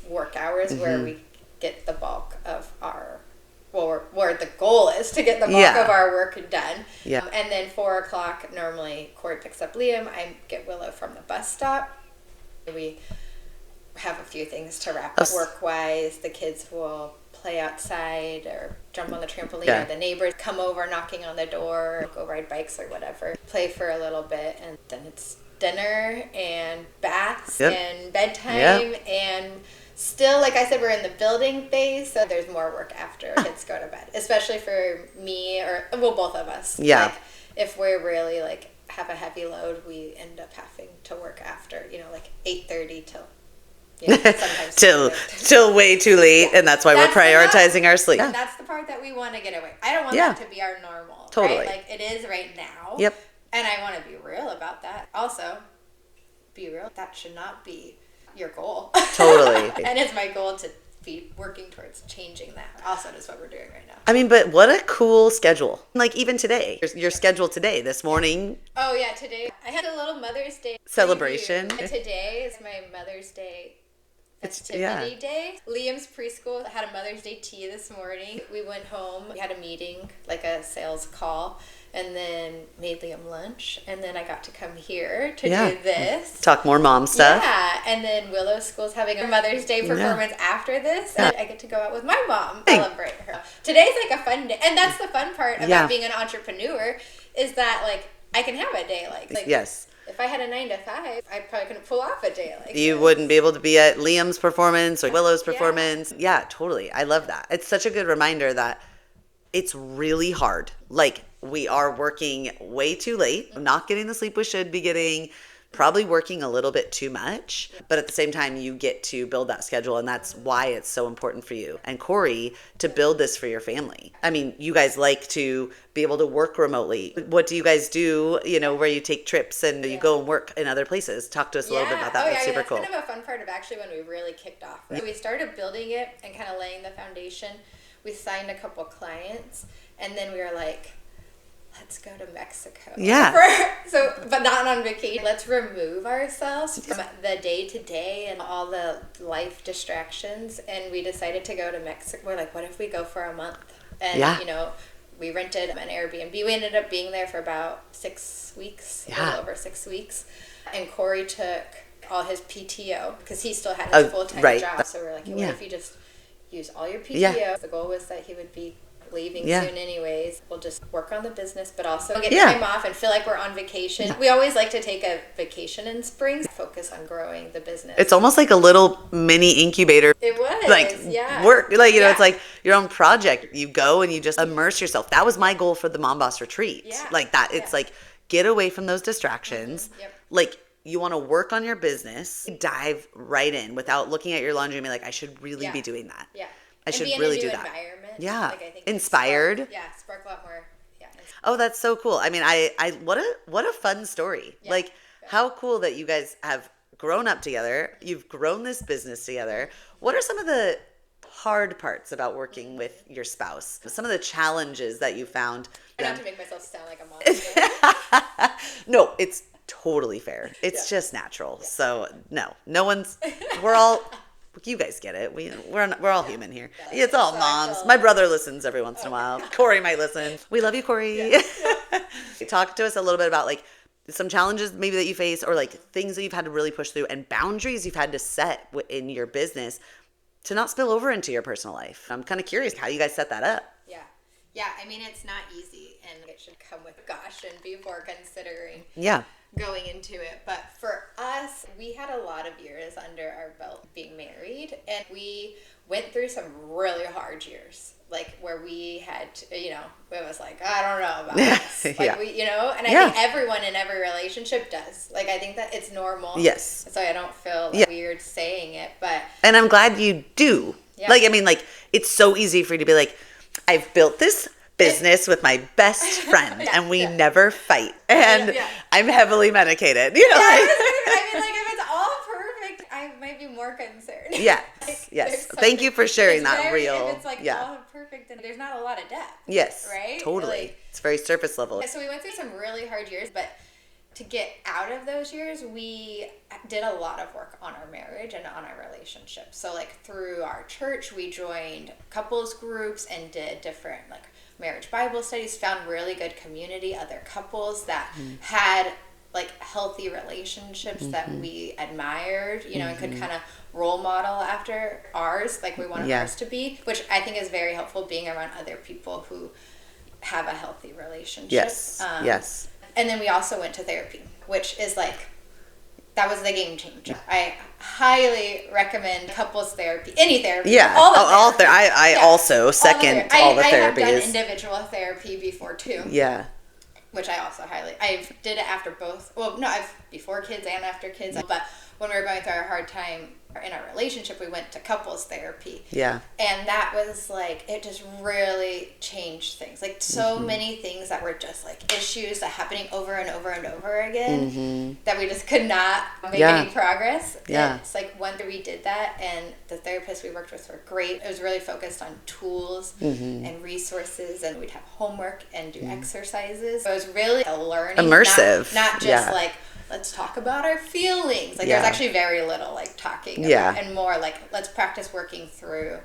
work hours where we get the bulk of our where the goal is to get the bulk of our work done. Yeah. And then 4 o'clock, normally Corey picks up Liam. I get Willow from the bus stop. We have a few things to wrap up work-wise. The kids will play outside or jump on the trampoline, or the neighbors come over knocking on the door, go ride bikes or whatever, play for a little bit, and then it's dinner and baths and bedtime and still, like I said, we're in the building phase, so there's more work after kids go to bed, especially for me or, well, both of us. Yeah. Like, if we're really, like, have a heavy load, we end up having to work after, like 8:30 till, sometimes till way too late, and that's why we're prioritizing our sleep. And that's the part that we want to get away. I don't want that to be our normal. Totally. Right? Like, it is right now. Yep. And I want to be real about that. Also, be real. That should not be your goal. Totally. And it's my goal to be working towards changing that. Also, that's what we're doing right now. I mean, but what a cool schedule. Like even today, your schedule today, this morning. Oh yeah, today I had a little Mother's Day celebration. Today is my Mother's Day festivity day. Liam's preschool had a Mother's Day tea this morning. We went home, we had a meeting, like a sales call, and then made Liam lunch, and then I got to come here to do this. Talk more mom stuff. Yeah, and then Willow's school's having a Mother's Day performance after this, and I get to go out with my mom, celebrate her. Today's like a fun day, and that's the fun part about being an entrepreneur, is that like I can have a day like yes. If I had a 9 to 5, I probably couldn't pull off a day like you wouldn't be able to be at Liam's performance or Willow's performance. Yeah, totally. I love that. It's such a good reminder that it's really hard. Like we are working way too late, not getting the sleep we should be getting, probably working a little bit too much, but at the same time you get to build that schedule, and that's why it's so important for you and Corey to build this for your family. I mean, you guys like to be able to work remotely. What do you guys do, where you take trips and you go and work in other places? Talk to us a little bit about that. That's super cool. That's kind of a fun part of actually when we really kicked off. Right? We started building it and kind of laying the foundation. We signed a couple clients, and then we were like, let's go to Mexico. Yeah. But not on vacation. Let's remove ourselves from the day-to-day and all the life distractions. And we decided to go to Mexico. We're like, what if we go for a month? And, we rented an Airbnb. We ended up being there for about 6 weeks, a little over 6 weeks. And Corey took all his PTO because he still had his full-time job. So we're like, what if you just use all your PTO? Yeah. The goal was that he would be leaving soon anyways. We'll just work on the business, but also get time off and feel like we're on vacation. Yeah. We always like to take a vacation in spring, focus on growing the business. It's almost like a little mini incubator. It was. Work. It's like your own project. You go and you just immerse yourself. That was my goal for the Mom Boss Retreat. Yeah. Like that. It's like, get away from those distractions. Mm-hmm. Yep. Like, you want to work on your business, dive right in without looking at your laundry and be like, I should really be doing that. Yeah. I should really do that. Yeah. Like, I think inspired. Spark a lot more. Yeah. Oh, that's so cool. I mean, what a fun story. Yeah. Like how cool that you guys have grown up together. You've grown this business together. What are some of the hard parts about working with your spouse? Some of the challenges that you found? Not to make myself sound like a monster. No, it's totally fair. It's just natural. Yeah. So no one's, we're all, you guys get it. We're all human here. It's all moms. My brother listens every once in a while. Corey might listen. We love you, Corey. Yeah. Talk to us a little bit about like some challenges maybe that you face, or like things that you've had to really push through, and boundaries you've had to set in your business to not spill over into your personal life. I'm kind of curious how you guys set that up. Yeah, I mean, it's not easy, and it should come with caution before considering going into it. But for us, we had a lot of years under our belt being married, and we went through some really hard years, like where we had to, it was like, I don't know about this. Like and I think everyone in every relationship does. Like, I think that it's normal. Yes. So I don't feel weird saying it, but. And I'm glad you do. Yeah. Like, I mean, like, it's so easy for you to be like, I've built this business with my best friend and we never fight. And I'm heavily medicated. I mean, like, if it's all perfect, I might be more concerned. Yes. Yes. Thank you for sharing that real. If it's like all perfect, and there's not a lot of depth. Yes. Right? Totally. Like, it's very surface level. So we went through some really hard years, but to get out of those years, we did a lot of work on our marriage and on our relationship. So like through our church, we joined couples groups and did different like marriage Bible studies, found really good community, other couples that had like healthy relationships that we admired, and could kind of role model after ours, like we wanted ours to be, which I think is very helpful, being around other people who have a healthy relationship. Yes. And then we also went to therapy, which is like, that was the game changer. I highly recommend couples therapy, any therapy. Yeah, all therapy. I also second all the therapy. I have done individual therapy before too. Yeah. Which I also I did it after both. Well, no, before kids and after kids. But when we were going through our hard time in our relationship, we went to couples therapy. Yeah. And that was like, it just really changed things. Like so many things that were just like issues that happening over and over and over again that we just could not make any progress. Yeah. It's like when we did that, and the therapists we worked with were great. It was really focused on tools and resources, and we'd have homework and do exercises. So it was really a learning. Immersive. Not just like, let's talk about our feelings. Like there's actually very little like talking about, and more like, let's practice working through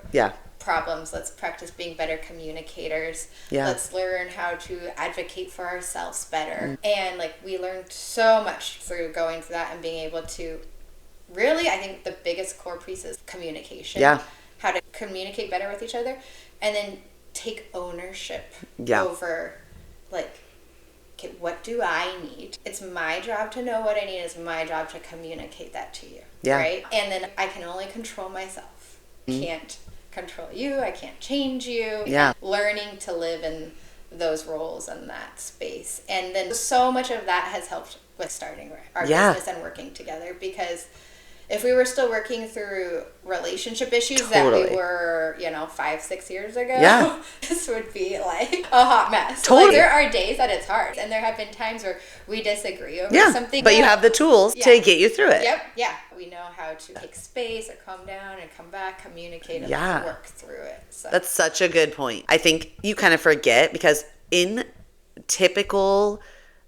problems. Let's practice being better communicators. Let's learn how to advocate for ourselves better. And like we learned so much through going through that and being able to really, I think the biggest core piece is communication. How to communicate better with each other, and then take ownership over like, okay, what do I need? It's my job to know what I need. It's my job to communicate that to you. Right? And then I can only control myself. Can't control you. I can't change you. Learning to live in those roles and that space. And then so much of that has helped with starting our business and working together, because if we were still working through relationship issues that we were, 5-6 years ago, this would be like a hot mess. Like, there are days that it's hard, and there have been times where we disagree over something. But you have the tools to get you through it. We know how to take space or calm down and come back, communicate, and work through it. So. That's such a good point. I think you kind of forget, because in typical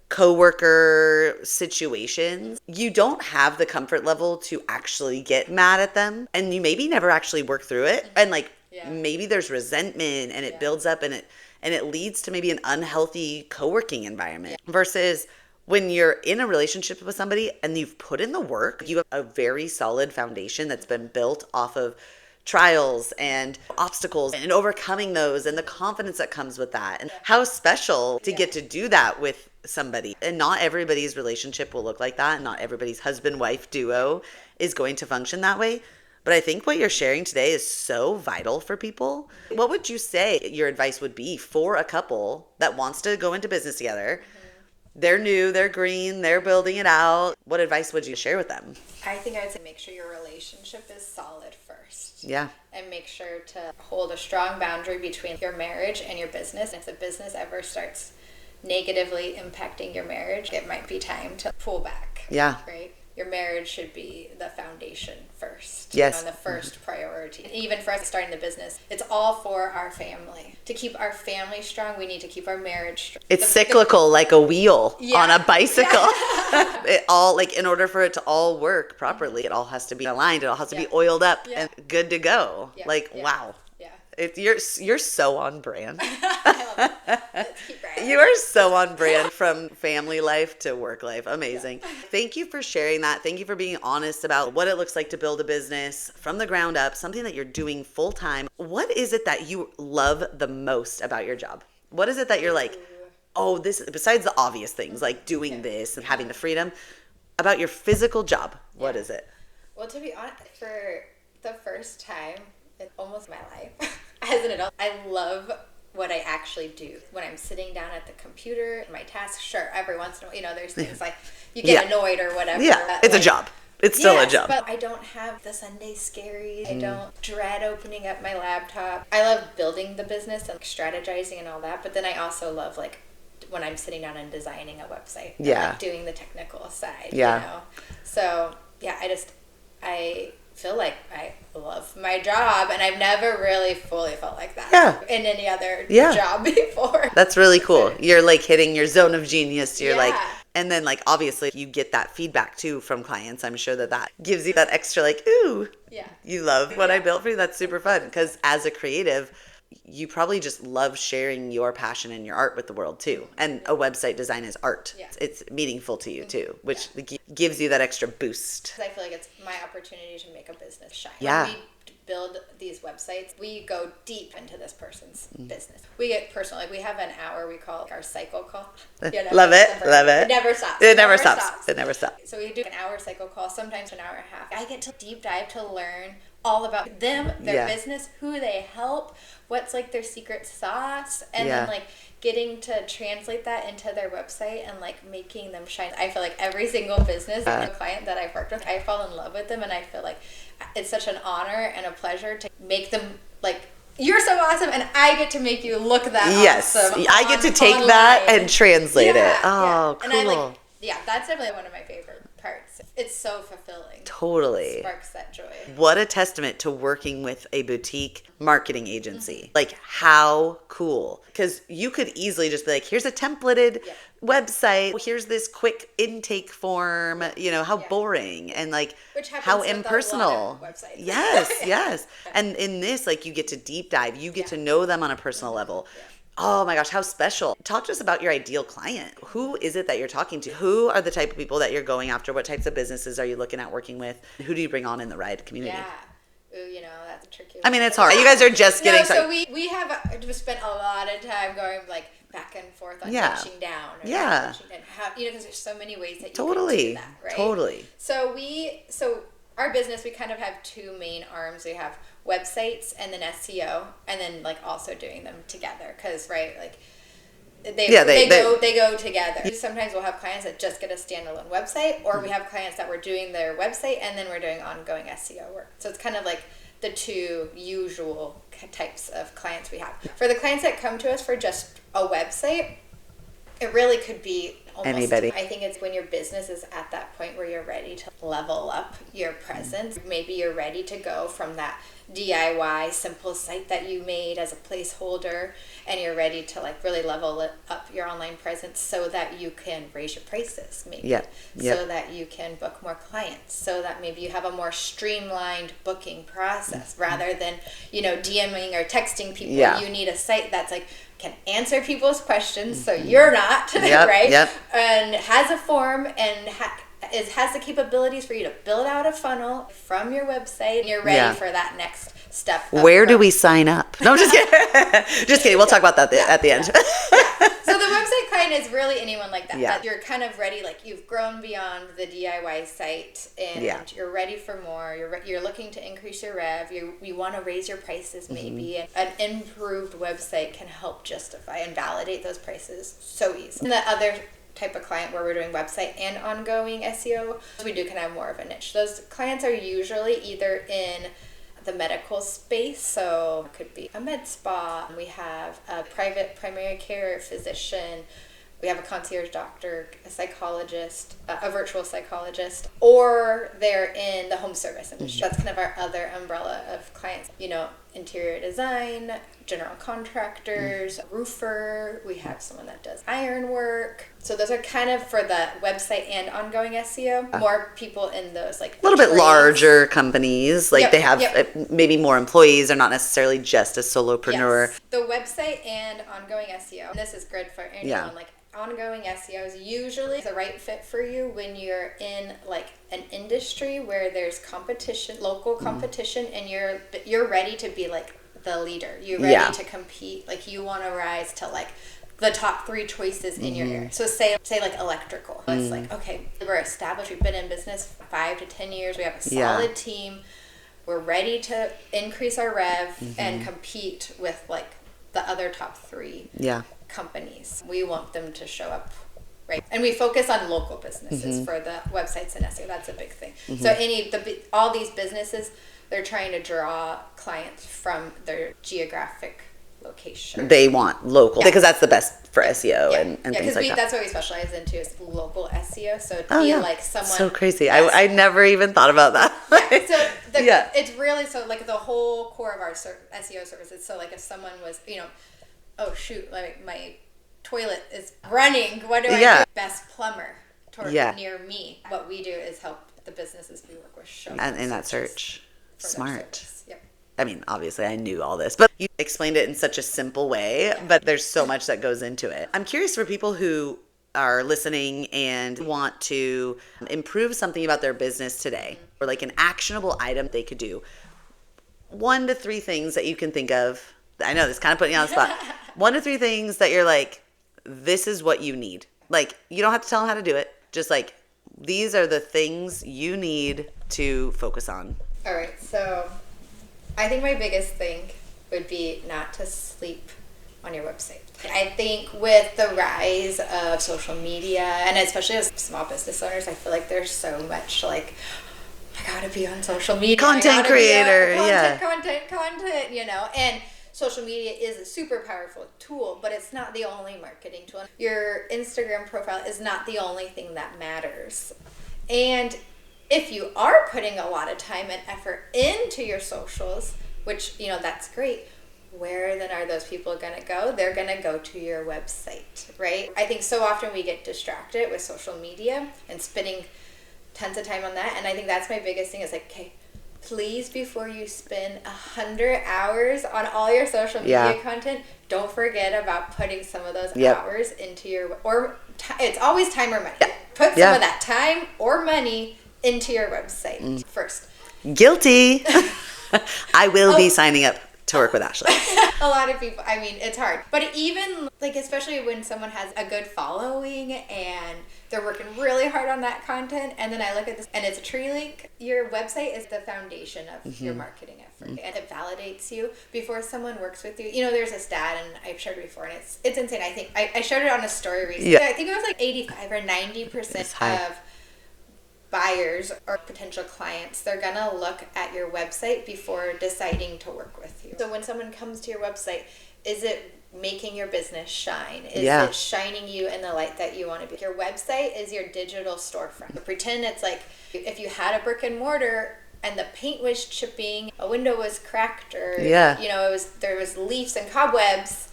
coworker situations, you don't have the comfort level to actually get mad at them, and you maybe never actually work through it, and like maybe there's resentment, and it builds up, and it leads to maybe an unhealthy co-working environment. Versus when you're in a relationship with somebody and you've put in the work, you have a very solid foundation that's been built off of trials and obstacles and overcoming those, and the confidence that comes with that, and how special to get to do that with somebody. And not everybody's relationship will look like that, and not everybody's husband-wife duo is going to function that way. But I think what you're sharing today is so vital for people. What would you say your advice would be for a couple that wants to go into business together? They're new, they're green, they're building it out. What advice would you share with them? I think I would say make sure your relationship is solid first. Yeah. And make sure to hold a strong boundary between your marriage and your business. If the business ever starts negatively impacting your marriage, it might be time to pull back. Yeah. Right? your marriage should be the foundation first. Yes. And the first priority. Even for us starting the business, it's all for our family. To keep our family strong, we need to keep our marriage strong. It's cyclical, like a wheel on a bicycle. Yeah. It all, like, in order for it to all work properly, it all has to be aligned. It all has to be oiled up and good to go. Like, wow. You're so on brand. I love it. Let's keep riding. You are so on brand from family life to work life. Amazing. Thank you for sharing that. Thank you for being honest about what it looks like to build a business from the ground up, something that you're doing full time. What is it that you love the most about your job? What is it that you're like, oh, this, besides the obvious things like doing this and having the freedom, about your physical job? What is it? Well, to be honest, for the first time in almost my life as an adult, I love what I actually do. When I'm sitting down at the computer, my tasks, sure, every once in a while, there's things like you get annoyed or whatever. Yeah, it's a job. It's still a job. But I don't have the Sunday scaries. I don't dread opening up my laptop. I love building the business and strategizing and all that, but then I also love like when I'm sitting down and designing a website. And, like, doing the technical side. You know? So I feel like I love my job, and I've never really fully felt like that in any other job before. That's really cool. You're like hitting your zone of genius. You're like, and then like obviously you get that feedback too from clients. I'm sure that gives you that extra like, ooh, you love what I built for you. That's super fun, because as a creative, you probably just love sharing your passion and your art with the world too. And a website design is art. It's meaningful to you too, which gives you that extra boost. I feel like it's my opportunity to make a business shine. Yeah. When we build these websites, we go deep into this person's business. We get personal. Like we have an hour we call our cycle call. You know, love it. It never stops. It never stops. It never stops. So we do an hour cycle call, sometimes an hour and a half. I get to deep dive to learn all about them, their business, who they help, what's like their secret sauce, and then like getting to translate that into their website and like making them shine. I feel like every single business and client that I've worked with, I fall in love with them, and I feel like it's such an honor and a pleasure to make them like, you're so awesome, and I get to make you look that awesome. I get to take that and translate it. Oh, cool. And I that's definitely one of my favorite parts. It's so fulfilling. Totally. It sparks that joy. What a testament to working with a boutique marketing agency. Like, how cool. Because you could easily just be like, here's a templated website. Here's this quick intake form. You know, how boring. And like, how impersonal. Yes. And in this, like, you get to deep dive. You get to know them on a personal level. Oh my gosh, how special. Talk to us about your ideal client. Who is it that you're talking to? Who are the type of people that you're going after? What types of businesses are you looking at working with? Who do you bring on in the Ride community? Yeah. Ooh, you know, that's a tricky one. I mean, it's hard. You guys are just getting started. So we have just spent a lot of time going like back and forth on niching down. Or niching and how, you know, because there's so many ways that you can do that, right? Totally. So our business, we kind of have two main arms. We have websites and then SEO, and then like also doing them together, because like they go together. Sometimes we'll have clients that just get a standalone website, or we have clients that we're doing their website and then we're doing ongoing SEO work. So it's kind of like the two usual types of clients we have. For the clients that come to us for just a website, it really could be almost anybody. I think it's when your business is at that point where you're ready to level up your presence. Maybe you're ready to go from that DIY simple site that you made as a placeholder, and you're ready to like really level up your online presence so that you can raise your prices, maybe. So that you can book more clients, so that maybe you have a more streamlined booking process rather than, you know, DMing or texting people. You need a site that's like can answer people's questions, so you're not right, and has a form and has the capabilities for you to build out a funnel from your website, and you're ready for that next step. Where do we sign up? No, I'm just kidding. Just kidding. We'll talk about that at the end. So the website client is really anyone like that. That you're kind of ready, like you've grown beyond the DIY site, and you're ready for more. You're looking to increase your rev. You want to raise your prices maybe. And an improved website can help justify and validate those prices so easily. And the other type of client where we're doing website and ongoing SEO, we do kind of have more of a niche. Those clients are usually either in the medical space, so it could be a med spa. We have a private primary care physician. We have a concierge doctor, a psychologist, a virtual psychologist, or they're in the home service industry. That's kind of our other umbrella of clients. Interior design, general contractors, roofer. We have someone that does iron work. So those are kind of for the website and ongoing SEO. More people in those like a little bit trades. larger companies, like they have Yep. maybe more employees. They're not necessarily just a solopreneur. Yes. The website and ongoing SEO. And this is good for anyone. Yeah. Like ongoing SEO is usually the right fit for you when you're in like an industry where there's competition, local competition, and you're ready to be like the leader. You're ready to compete. Like you want to rise to like the top 3 choices in your area. So say like electrical. It's like, okay, we're established. We've been in business 5 to 10 years. We have a solid team. We're ready to increase our rev and compete with like the other top 3 companies. We want them to show up, right? And we focus on local businesses for the websites and SEO. That's a big thing. So all these businesses, they're trying to draw clients from their geographic location. They want local because that's the best for SEO and things like that. That's what we specialize into is local SEO. So to be like someone so crazy. I never even thought about that. It's really so like the whole core of our SEO services. So like if someone was oh shoot, like my toilet is running, what do I do? Best plumber near me. What we do is help the businesses we work with show and in that search. Smart. Yep. I mean, obviously I knew all this, but you explained it in such a simple way, but there's so much that goes into it. I'm curious for people who are listening and want to improve something about their business today, or like an actionable item they could do. 1 to 3 things that you can think of. I know this kind of putting you on the spot. 1 to 3 things that you're like, this is what you need. Like, you don't have to tell them how to do it. Just like, these are the things you need to focus on. All right. So I think my biggest thing would be not to sleep on your website. I think with the rise of social media, and especially as small business owners, I feel like there's so much like, I gotta be on social media. Content creator, content, and social media is a super powerful tool, but it's not the only marketing tool. Your Instagram profile is not the only thing that matters. And if you are putting a lot of time and effort into your socials, which, that's great, where then are those people going to go? They're going to go to your website, right? I think so often we get distracted with social media and spending tons of time on that. And I think that's my biggest thing is like, okay, please, before you spend 100 hours on all your social media content, don't forget about putting some of those hours into your, it's always time or money. Put some of that time or money into your website first. Guilty. I will be signing up to work with Ashley. A lot of people, it's hard. But even, like, especially when someone has a good following and they're working really hard on that content, and then I look at this and it's a tree link, your website is the foundation of your marketing effort. And it validates you before someone works with you. There's a stat, and I've shared it before, and it's insane. I think I shared it on a story recently. I think it was like 85 or 90% of buyers or potential clients, they're gonna look at your website before deciding to work with you. So when someone comes to your website, is it making your business shine? Is it shining you in the light that you want to be? Your website is your digital storefront. So pretend it's like if you had a brick and mortar and the paint was chipping, a window was cracked, or there was leaves and cobwebs.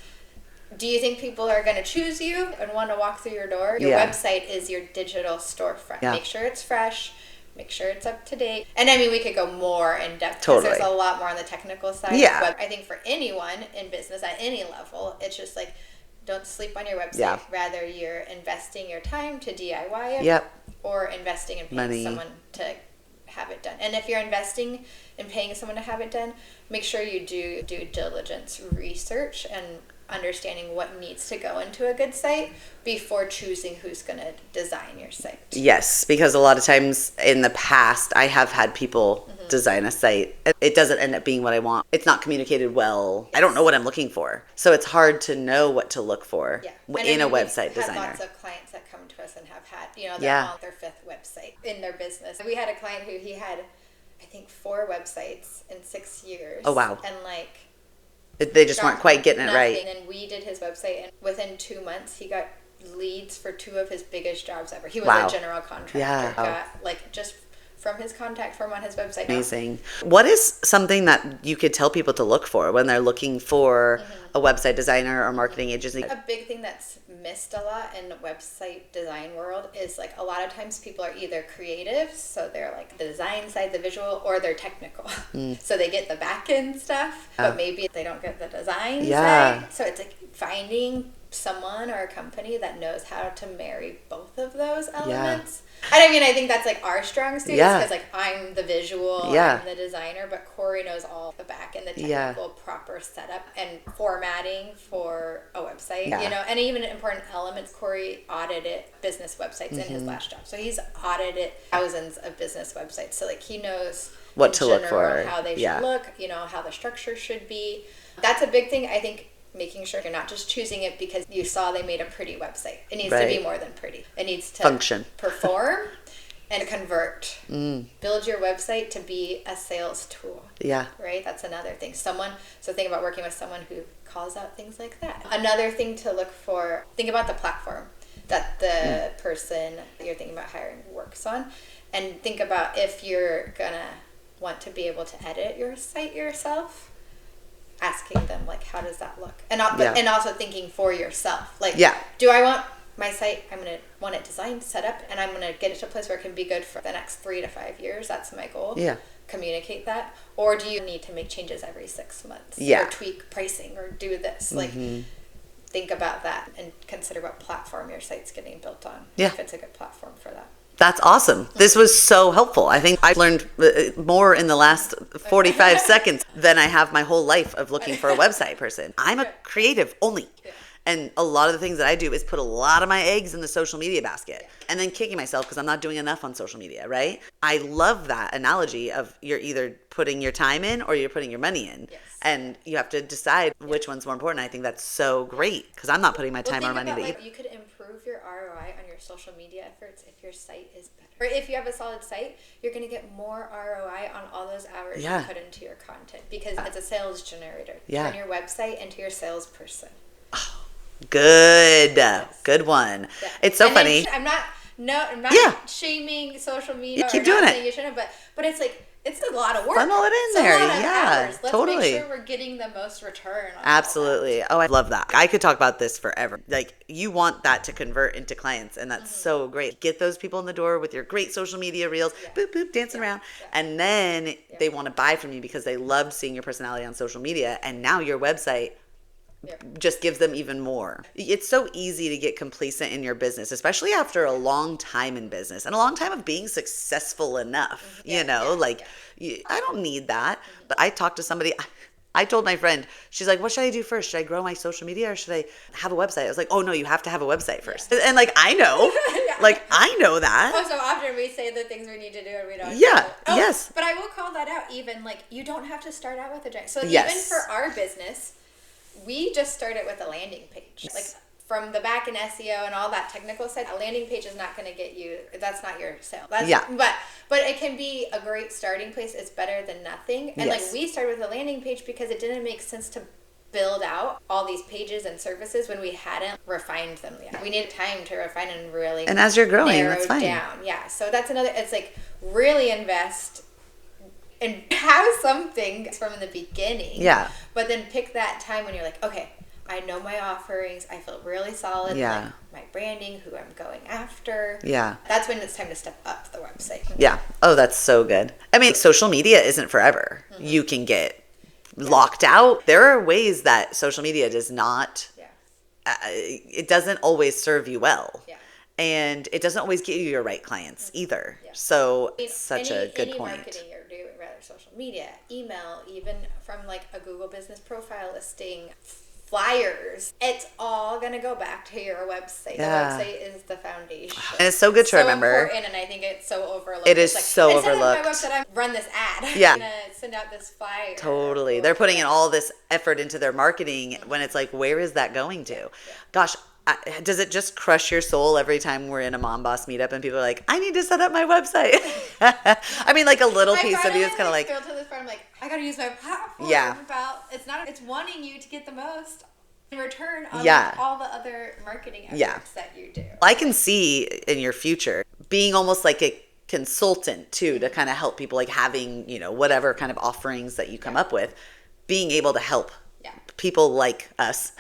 Do you think people are going to choose you and want to walk through your door? Your website is your digital storefront. Make sure it's fresh. Make sure it's up to date. And we could go more in depth because there's a lot more on the technical side. Yeah. But I think for anyone in business at any level, it's just like, don't sleep on your website. Yeah. Rather, you're investing your time to DIY it or investing in paying someone to have it done. And if you're investing in paying someone to have it done, make sure you do due diligence research and understanding what needs to go into a good site before choosing who's going to design your site. Yes, because a lot of times in the past, I have had people design a site. It doesn't end up being what I want. It's not communicated well. I don't know what I'm looking for. So it's hard to know what to look for in a website designer. We've had lots of clients that come to us and have had, they're on their 5th website in their business. We had a client who he had, I think, 4 websites in 6 years. Oh, wow. And they just weren't quite getting it right. And we did his website, and within 2 months, he got leads for 2 of his biggest jobs ever. He was Wow. a general contractor. Yeah. Got, like, just from his contact form on his website. Amazing. What is something that you could tell people to look for when they're looking for a website designer or marketing agency? A big thing that's missed a lot in the website design world is like a lot of times people are either creative, so they're like the design side, the visual, or they're technical. So they get the back end stuff, but maybe they don't get the design side. So it's like finding someone or a company that knows how to marry both of those elements. And I mean, I think that's like our strong suit because like I'm the visual, I'm the designer, but Corey knows all the back and the technical proper setup and formatting for a website, you know, and even important elements. Corey audited business websites in his last job. So he's audited thousands of business websites. So like he knows what to look for, how they should look, you know, how the structure should be. That's a big thing. I think making sure you're not just choosing it because you saw they made a pretty website. It needs to be more than pretty. It needs to function, perform, and convert. Build your website to be a sales tool. Yeah. Right? That's another thing. So think about working with someone who calls out things like that. Another thing to look for, think about the platform that the person you're thinking about hiring works on. And think about if you're going to want to be able to edit your site yourself. Asking them like, how does that look, and also thinking for yourself, like, do I want my site? I'm gonna want it designed, set up, and I'm gonna get it to a place where it can be good for the next 3 to 5 years. That's my goal. Communicate that, or do you need to make changes every 6 months? Or tweak pricing, or do this. Like, think about that and consider what platform your site's getting built on. If it's a good platform for that. That's awesome. This was so helpful. I think I learned more in the last 45 seconds than I have my whole life of looking for a website person. I'm a creative only. And a lot of the things that I do is put a lot of my eggs in the social media basket and then kicking myself because I'm not doing enough on social media, right? I love that analogy of you're either putting your time in or you're putting your money in. And you have to decide which one's more important. I think that's so great because I'm not putting my time or money to either. You could improve your ROI on your social media efforts if your site is better. Or if you have a solid site, you're going to get more ROI on all those hours you put into your content because it's a sales generator. Turn your website into your salesperson. Good one. It's so funny. I'm not shaming social media. Keep doing it. You shouldn't, but it's like it's a lot of work. Funnel it in there. Let's totally. make sure we're getting the most return. Absolutely. Oh, I love that. I could talk about this forever. Like you want that to convert into clients, and that's so great. Get those people in the door with your great social media reels, boop boop, dancing around, and then they want to buy from you because they loved seeing your personality on social media, and now your website just gives them even more. It's so easy to get complacent in your business, especially after a long time in business and a long time of being successful enough, I don't need that. But I talked to somebody, I told my friend, she's like, what should I do first? Should I grow my social media or should I have a website? I was like, oh no, you have to have a website first. And like, I know, I know that. Oh, so often we say the things we need to do and we don't. Yes. But I will call that out even like, you don't have to start out with a giant. So even for our business, we just started with a landing page. Like from the back in SEO and all that technical side, a landing page is not going to get you, that's not your sale. But it can be a great starting place. It's better than nothing. And like we started with a landing page because it didn't make sense to build out all these pages and services when we hadn't refined them yet. We needed time to refine and really and as you're growing, that's fine. Down. Yeah. So that's another, it's like really invest and have something from the beginning. Yeah. But then pick that time when you're like, okay, I know my offerings. I feel really solid. Yeah. Like my branding, who I'm going after. Yeah. That's when it's time to step up the website. Yeah. Oh, that's so good. I mean, social media isn't forever. You can get locked out. There are ways that social media does not, it doesn't always serve you well. Yeah. And it doesn't always get you your right clients either. Yeah. So it's such a good point. Any marketing you're doing, rather social media, email, even from like a Google business profile listing, flyers, it's all going to go back to your website. Yeah. The website is the foundation. And it's so good to remember. So important, and I think it's so overlooked. It is like, so overlooked. Instead of my website, I run this ad. Yeah. I'm going to send out this flyer. Totally. They're putting in all this effort into their marketing when it's like, where is that going to? Yeah. Gosh, does it just crush your soul every time we're in a Mom Boss meetup and people are like, I need to set up my website? I mean, like a little piece of you is kind of like, I'm like, I got to use my platform. Yeah. It's wanting you to get the most in return on Yeah. all the other marketing efforts Yeah. that you do. I can see in your future being almost like a consultant too, to kind of help people, like having, whatever kind of offerings that you come up with, being able to help people like us,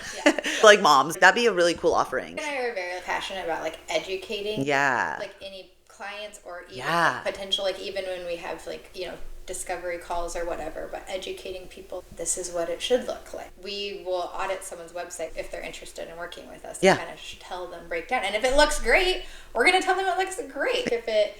like moms. That'd be a really cool offering. And I are very passionate about like educating like any clients or even potential, like even when we have like, discovery calls or whatever, but educating people, this is what it should look like. We will audit someone's website if they're interested in working with us and kind of tell them, break down. And if it looks great, we're going to tell them it looks great. If it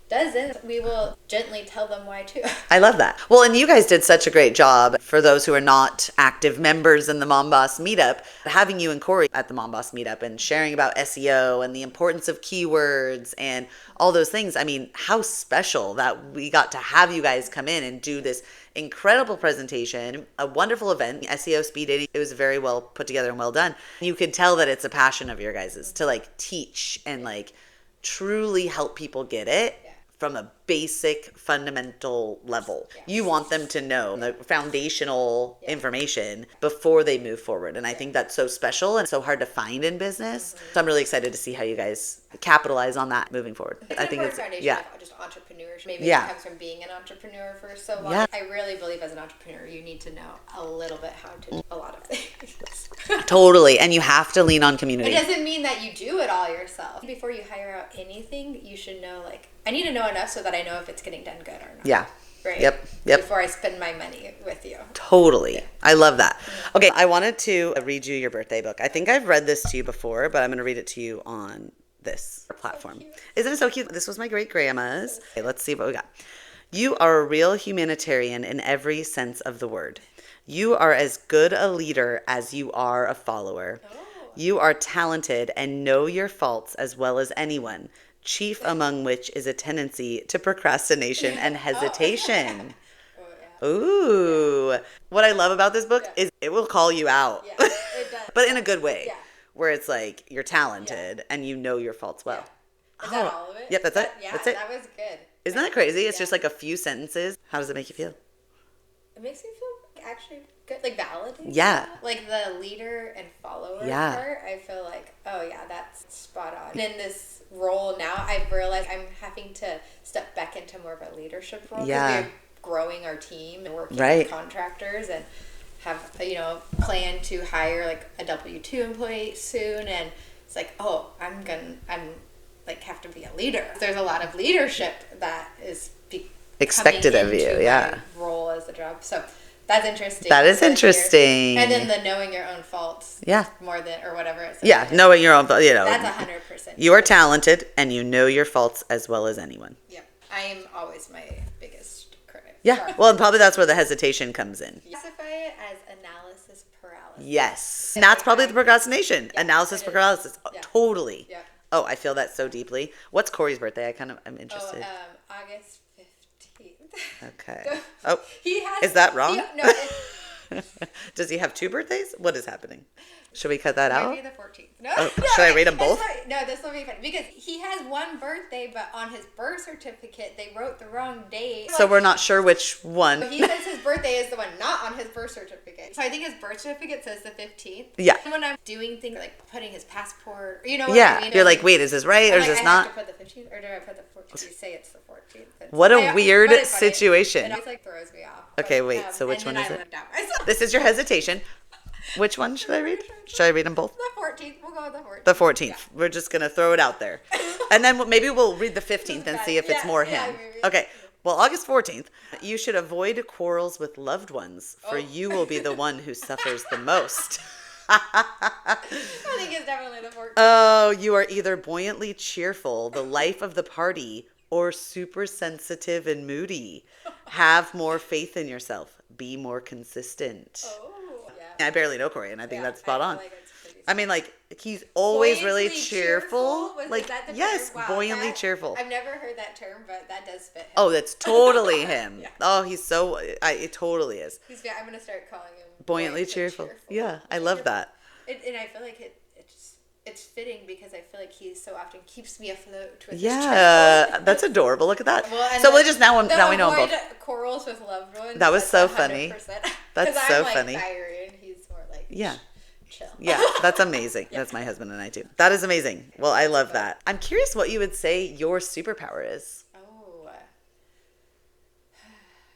doesn't, we will gently tell them why too. I love that. Well, and you guys did such a great job. For those who are not active members in the Mom Boss Meetup, having you and Corey at the Mom Boss Meetup and sharing about SEO and the importance of keywords and all those things. I mean, how special that we got to have you guys come in and do this incredible presentation, a wonderful event, SEO speed dating. It was very well put together and well done. You could tell that it's a passion of your guys's to like teach and like truly help people get it from a basic fundamental level. You want them to know the foundational information before they move forward. And I think that's so special and so hard to find in business. So I'm really excited to see how you guys capitalize on that moving forward. I think it's foundation of just entrepreneurship. Maybe it comes from being an entrepreneur for so long. I really believe as an entrepreneur, you need to know a little bit how to do a lot of things. Totally. And you have to lean on community. It doesn't mean that you do it all yourself. Before you hire out anything, you should know, like, I need to know enough so that I know if it's getting done good or not. Yeah. Right? Yep. Before I spend my money with you. Totally. Yeah. I love that. Okay. I wanted to read you your birthday book. I think I've read this to you before, but I'm going to read it to you on this platform. Isn't it so cute? This was my great grandma's. Okay, let's see what we got. You are a real humanitarian in every sense of the word. You are as good a leader as you are a follower. You are talented and know your faults as well as anyone, chief among which is a tendency to procrastination and hesitation. Ooh. What I love about this book is it will call you out. Yeah, it does. But in a good way. Yeah. Where it's like you're talented and you know your faults well. Yeah. Is that all of it? Yep, that's it. Yeah, that's it. That was good. Isn't that crazy? It's just like a few sentences. How does it make you feel? It makes me feel actually good, like validated. Yeah. Like the leader and follower part, I feel like, oh yeah, that's spot on. And in this role now, I've realized I'm having to step back into more of a leadership role. Yeah. Because we're growing our team and working with contractors and have, plan to hire like a W-2 employee soon. And it's like, oh, I'm like have to be a leader. There's a lot of leadership that is expected of you. Yeah. Role as a job. So that's interesting. That is interesting. And then the knowing your own faults. Yeah. More than, or whatever it says. Yeah. Knowing your own, That's 100%. You are talented and you know your faults as well as anyone. Yep. I am always my biggest critic. Yeah. Well, and probably that's where the hesitation comes in. Classify it as analysis paralysis. Yes. And that's probably the procrastination. Yeah, analysis paralysis. Yeah. Totally. Yeah. Oh, I feel that so deeply. What's Corey's birthday? I'm interested. August 15th. Okay. Oh, he has, is that wrong? No. Does he have two birthdays? What is happening? Should we cut that out? Maybe the 14th. No, should I read them both? No, this will be fun because he has one birthday, but on his birth certificate they wrote the wrong date. So we're not sure which one. He says his birthday is the one not on his birth certificate. So I think his birth certificate says the 15th. Yeah. And when I'm doing things like putting his passport, what I mean? You're like, wait, is this right or is this not? I have to put the 15th or do I put the 14th? You say it's the 14th. What a weird situation. It always like throws me off. Okay, wait. So which one is it? This is your hesitation. Which one should I read? Should I read them both? The 14th. We'll go with the 14th. The 14th. Yeah. We're just going to throw it out there. And then maybe we'll read the 15th and see if it's more him. Okay. Well, August 14th, you should avoid quarrels with loved ones, for you will be the one who suffers the most. I think it's definitely the 14th. Oh, you are either buoyantly cheerful, the life of the party, or super sensitive and moody. Have more faith in yourself. Be more consistent. Oh. I barely know Corey, and I think that's spot on. Like I mean, like, he's always really cheerful. Like, yes, wow, buoyantly cheerful. I've never heard that term, but that does fit him. Oh, that's totally him. Yeah. Oh, he's so, it totally is. I'm going to start calling him buoyantly cheerful. Yeah, I love that. And I feel like it's fitting because I feel like he so often keeps me afloat with his cheerful. That's adorable. Look at that. Well, so we just now we know him both. Quarrels with loved ones. That was so funny. That's so funny. Fiery and he's more like chill. Yeah, that's amazing. Yeah. That's my husband and I too. That is amazing. Well, I love that. I'm curious what you would say your superpower is. Oh, I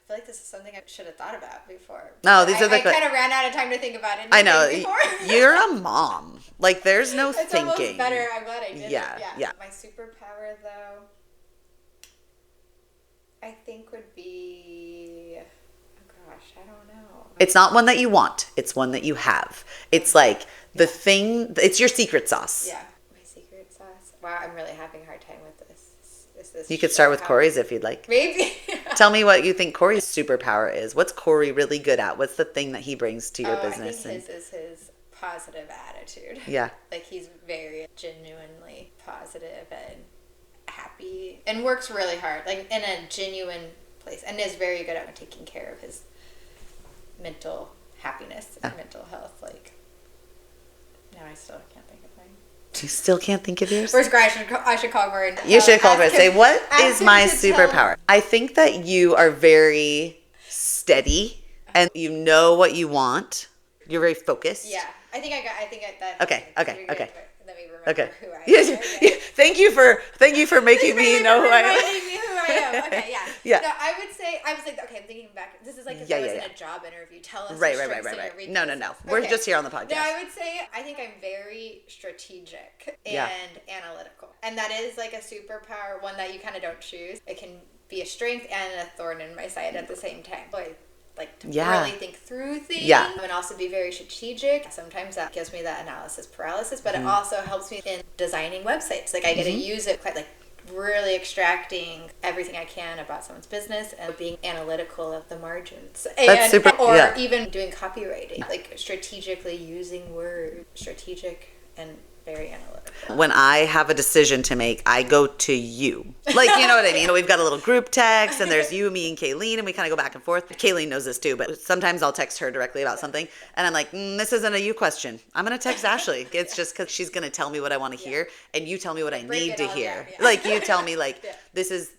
feel like this is something I should have thought about before. No, these are the. I kind of ran out of time to think about it. I know. You're a mom. Like, there's no it's thinking. It's almost better. I'm glad I did yeah, it. Yeah. My superpower, though, I think would be... Oh, gosh, I don't know. It's not one that you want. It's one that you have. It's like the thing... It's your secret sauce. Yeah. My secret sauce. Wow, I'm really having a hard time with this. You could start with Corey's if you'd like. Maybe. Tell me what you think Corey's superpower is. What's Corey really good at? What's the thing that he brings to your business? I think his is his positive attitude. Yeah. Like, he's very genuinely positive and happy and works really hard, like in a genuine place, and is very good at taking care of his mental happiness and mental health. Like, now I still can't think of mine. You still can't think of yours? Where's Grace? I should call her. You should call her and say, what is my superpower? I think that you are very steady and you know what you want. You're very focused. Yeah. I think that. Okay. Let me remember who I am. Yes. Okay. Thank you for making me know who I am. Reminding me who I am. Okay, yeah. Yeah. No, I was like, okay, I'm thinking back. This is like if I was in a job interview. Tell us right. your strengths and your weaknesses. No. We're just here on the podcast. No, I would say I think I'm very strategic and analytical. And that is like a superpower, one that you kind of don't choose. It can be a strength and a thorn in my side at the same time. Like to really think through things and also be very strategic. Sometimes that gives me that analysis paralysis, but it also helps me in designing websites. Like, I get to use it quite, like, really extracting everything I can about someone's business and being analytical of the margins. That's super. Or even doing copywriting, like strategically using words, strategic and very analytical. When I have a decision to make, I go to you. Like, you know what I mean? We've got a little group text, and there's you, me, and Kayleen, and we kind of go back and forth. Kayleen knows this too, but sometimes I'll text her directly about something, and I'm like, this isn't a you question. I'm going to text Ashley. It's just because she's going to tell me what I want to hear, and you tell me what I need to hear. Like, you tell me, like, this is...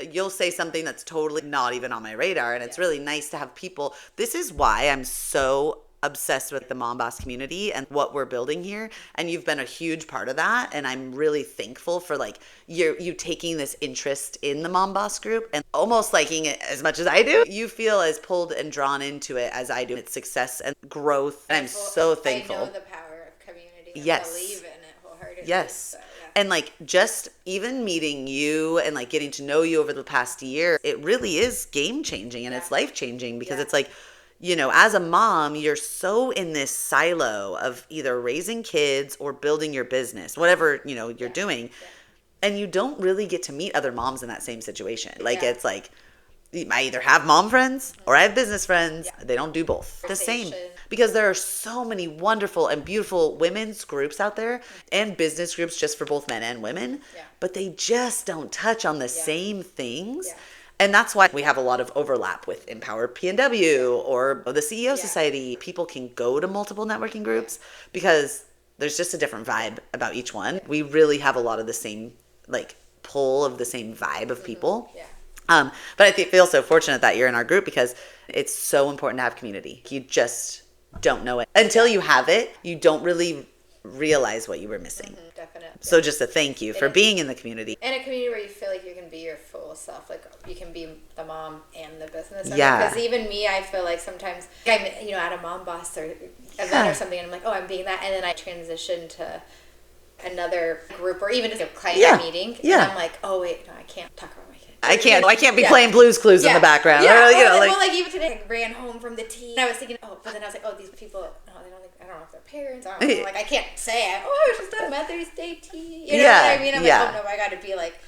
You'll say something that's totally not even on my radar, and it's really nice to have people. This is why I'm so obsessed with the Mom Boss community and what we're building here, and you've been a huge part of that, and I'm really thankful for like you taking this interest in the Mom Boss group and almost liking it as much as I do. You feel as pulled and drawn into it as I do. Its success and growth, and I'm so thankful. I know the power of community. Yes. Believe in it wholeheartedly. Yes. So, and like just even meeting you and like getting to know you over the past year, it really is game changing and it's life changing because it's like, you know, as a mom, you're so in this silo of either raising kids or building your business, whatever, you know, you're doing. Yeah. And you don't really get to meet other moms in that same situation. Like, it's like, I either have mom friends or I have business friends. Yeah. They don't do both. The same. Because there are so many wonderful and beautiful women's groups out there and business groups just for both men and women. Yeah. But they just don't touch on the same things. Yeah. And that's why we have a lot of overlap with Empower PNW or the CEO Society. People can go to multiple networking groups because there's just a different vibe about each one. We really have a lot of the same, like, pull of the same vibe of people. Yeah. But I feel so fortunate that you're in our group because it's so important to have community. You just don't know it. Until you have it, you don't really realize what you were missing. Definitely. So just a thank you for being in the community. In a community where you feel like you can be your full self, like you can be the mom and the business owner. Yeah. Because even me, I feel like sometimes I'm, you know, at a Mom Boss or event or something, and I'm like, oh, I'm being that, and then I transition to another group or even just a client meeting, and I'm like, oh wait, no, I can't talk about my kid. I can't be playing Blue's Clues in the background. Yeah. Or, you know, well, like even today, I ran home from the tea. And I was thinking, but then I was like, these people, I don't know if they're parents. I don't know. Like, I can't say, I was just at Mother's Day tea. You know what I mean? I'm like, oh no, I got to be like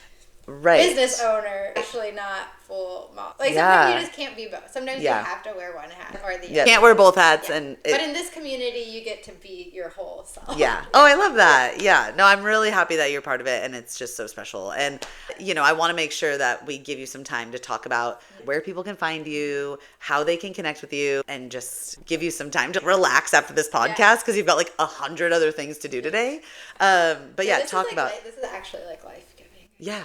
business owner, actually not full mom. Like sometimes you just can't be both. Sometimes you have to wear one hat or the other. Can't wear both hats. And but in this community, you get to be your whole self. Yeah. Oh, I love that. Yeah. No, I'm really happy that you're part of it, and it's just so special. And you know, I want to make sure that we give you some time to talk about where people can find you, how they can connect with you, and just give you some time to relax after this podcast because you've got like 100 other things to do today. But talk about. This is actually like life giving. Yeah.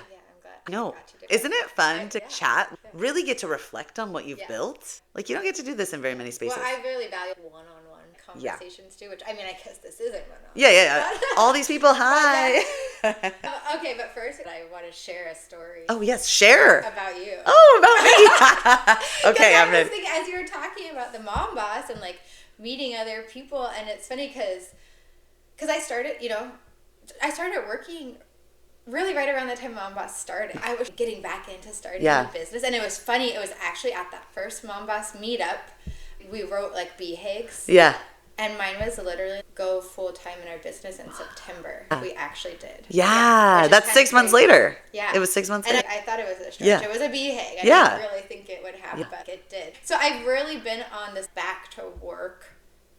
No. got to do Isn't it fun to Yeah. chat? Really get to reflect on what you've Yeah. built? Like, you don't get to do this in very many spaces. Well, I really value one-on-one conversations too, which I mean, I guess this isn't one-on-one. Yeah. All these people, hi. Okay, but first I want to share a story. Oh, yes, share. About you. Oh, about me. Okay, I I'm was ready. thinking, as you were talking about the mom boss and like meeting other people, and it's funny because I started working really right around the time Mom Boss started. I was getting back into starting a business, and it was funny. It was actually at that first Mom Boss meetup. We wrote like BHAGs. Yeah. And mine was literally go full time in our business in September. We actually did. Yeah, that's 6 months later. Yeah. It was 6 months and later. I thought it was a stretch. Yeah. It was a BHAG. I Yeah. didn't really think it would happen, but it did. So I've really been on this back to work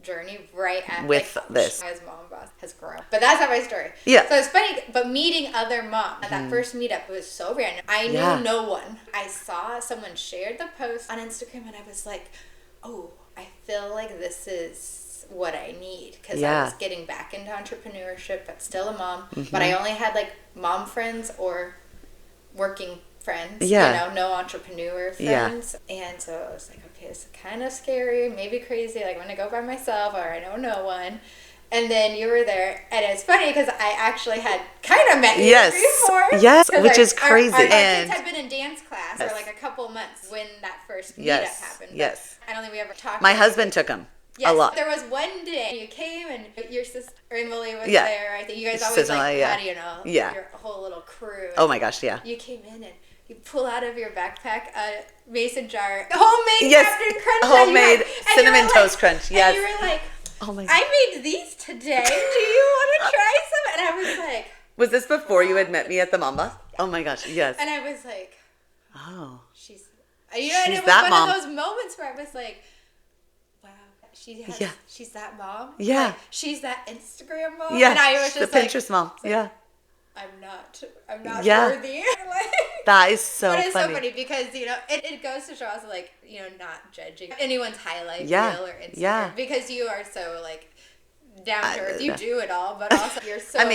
journey right at with this as Mom Boss has grown. But that's not my story. Yeah. So it's funny, but meeting other moms at that first meetup, it was so random. I knew no one. I saw someone shared the post on Instagram, and I was like, oh, I feel like this is what I need, because I was getting back into entrepreneurship, but still a mom. But I only had like mom friends or working friends, no entrepreneur friends. And so I was like, okay, it's kind of scary, maybe crazy, like I'm gonna go by myself, or I know no one. And then you were there, and it's funny because I actually had kind of met you before. Yes, which is crazy. Our kids had been in dance class for like a couple months when that first meetup happened. Yes. I don't think we ever talked. My husband took him. Yes, a lot. There was one day you came and your sister Emily was there. I think you guys always like had, your whole little crew. Oh my gosh, yeah. You came in and you pull out of your backpack a mason jar, homemade Captain Crunch. Homemade cinnamon toast crunch. Yes. And you were like, oh my. I made these today. Do you want to try some? And I was like. Was this before you had met me at the Mamba? Oh my gosh, yes. And I was like. Oh. She's and it was that one mom. of those moments where I was like. She's that mom. Yeah. Like, she's that Instagram mom. Yeah. And I was just the Pinterest mom. Like, I'm not worthy. Like, that is so funny. But it's so funny because, it goes to show us, like, not judging anyone's highlight reel or Instagram. Yeah. Because you are so, like, down to earth. You do it all, but also you're so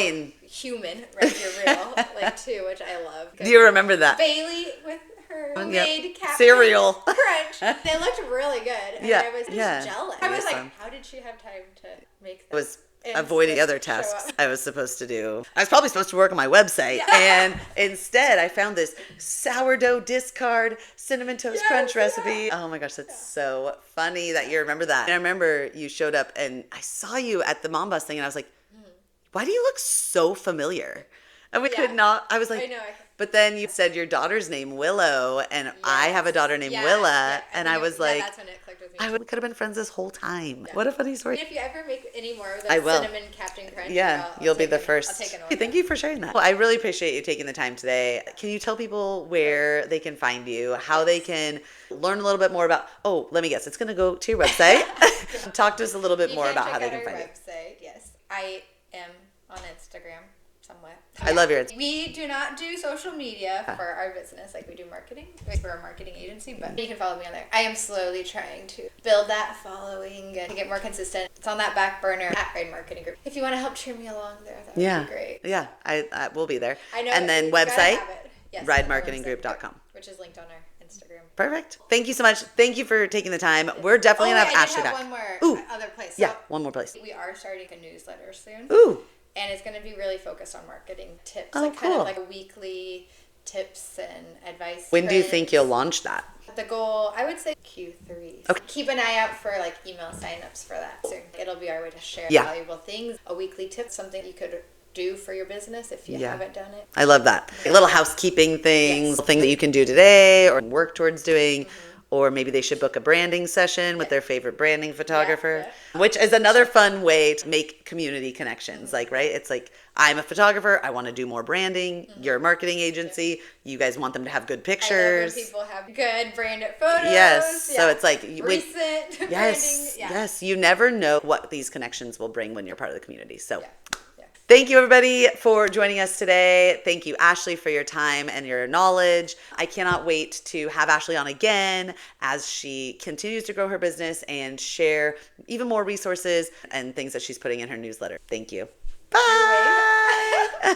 human, right? You're real, like, too, which I love. Do you remember that? Bailey with her homemade Captain cereal Crunch. They looked really good. And I was just jealous. I was like, how did she have time to make that? It was avoiding other tasks I was supposed to do. I was probably supposed to work on my website, and instead I found this sourdough discard cinnamon toast crunch recipe. Oh my gosh, that's so funny that you remember that. And I remember you showed up, and I saw you at the Mom Bus thing, and I was like, why do you look so familiar? And we could not, I was like, I know. but then you said your daughter's name Willow, and I have a daughter named Willa, and I was like, that's when it clicked with me. I could have been friends this whole time. What a funny story. And if you ever make any more of I the will. cinnamon Captain Crunch, you'll be the first. I'll take an order. Thank you for sharing that. Well, I really appreciate you taking the time today. Can you tell people where they can find you, how they can learn a little bit more about, let me guess, it's going to go to your website. Talk to us a little bit more about how they can find you. Website, yes. I am on Instagram somewhat. I love your Instagram. We do not do social media for our business like we do marketing. We're a marketing agency, but you can follow me on there. I am slowly trying to build that following and get more consistent. It's on that back burner at Ride Marketing Group. If you want to help cheer me along there, that would be great. Yeah, I will be there. I know. And then website, yes, ridemarketinggroup.com. which is linked on our Instagram. Perfect. Thank you so much. Thank you for taking the time. We're definitely going to have Ashley back. one more other place. So one more place. we are starting a newsletter soon. Ooh. And it's going to be really focused on marketing tips. Oh, like cool. Kind of like weekly tips and advice. When do you think you'll launch that? The goal, I would say Q3. So keep an eye out for like email signups for that soon. It'll be our way to share valuable things. A weekly tip, something you could do for your business if you haven't done it. I love that. Little housekeeping things, things that you can do today or work towards doing. Or maybe they should book a branding session with their favorite branding photographer, which is another fun way to make community connections. Like, right? It's like, I'm a photographer. I want to do more branding. You're a marketing agency. You guys want them to have good pictures. I love when people have good branded photos. Yes. So it's like recent branding. Yes. You never know what these connections will bring when you're part of the community. So. Thank you, everybody, for joining us today. Thank you, Ashley, for your time and your knowledge. I cannot wait to have Ashley on again as she continues to grow her business and share even more resources and things that she's putting in her newsletter. Thank you. Bye.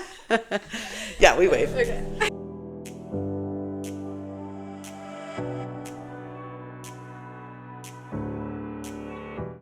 Yeah, we wave. Okay.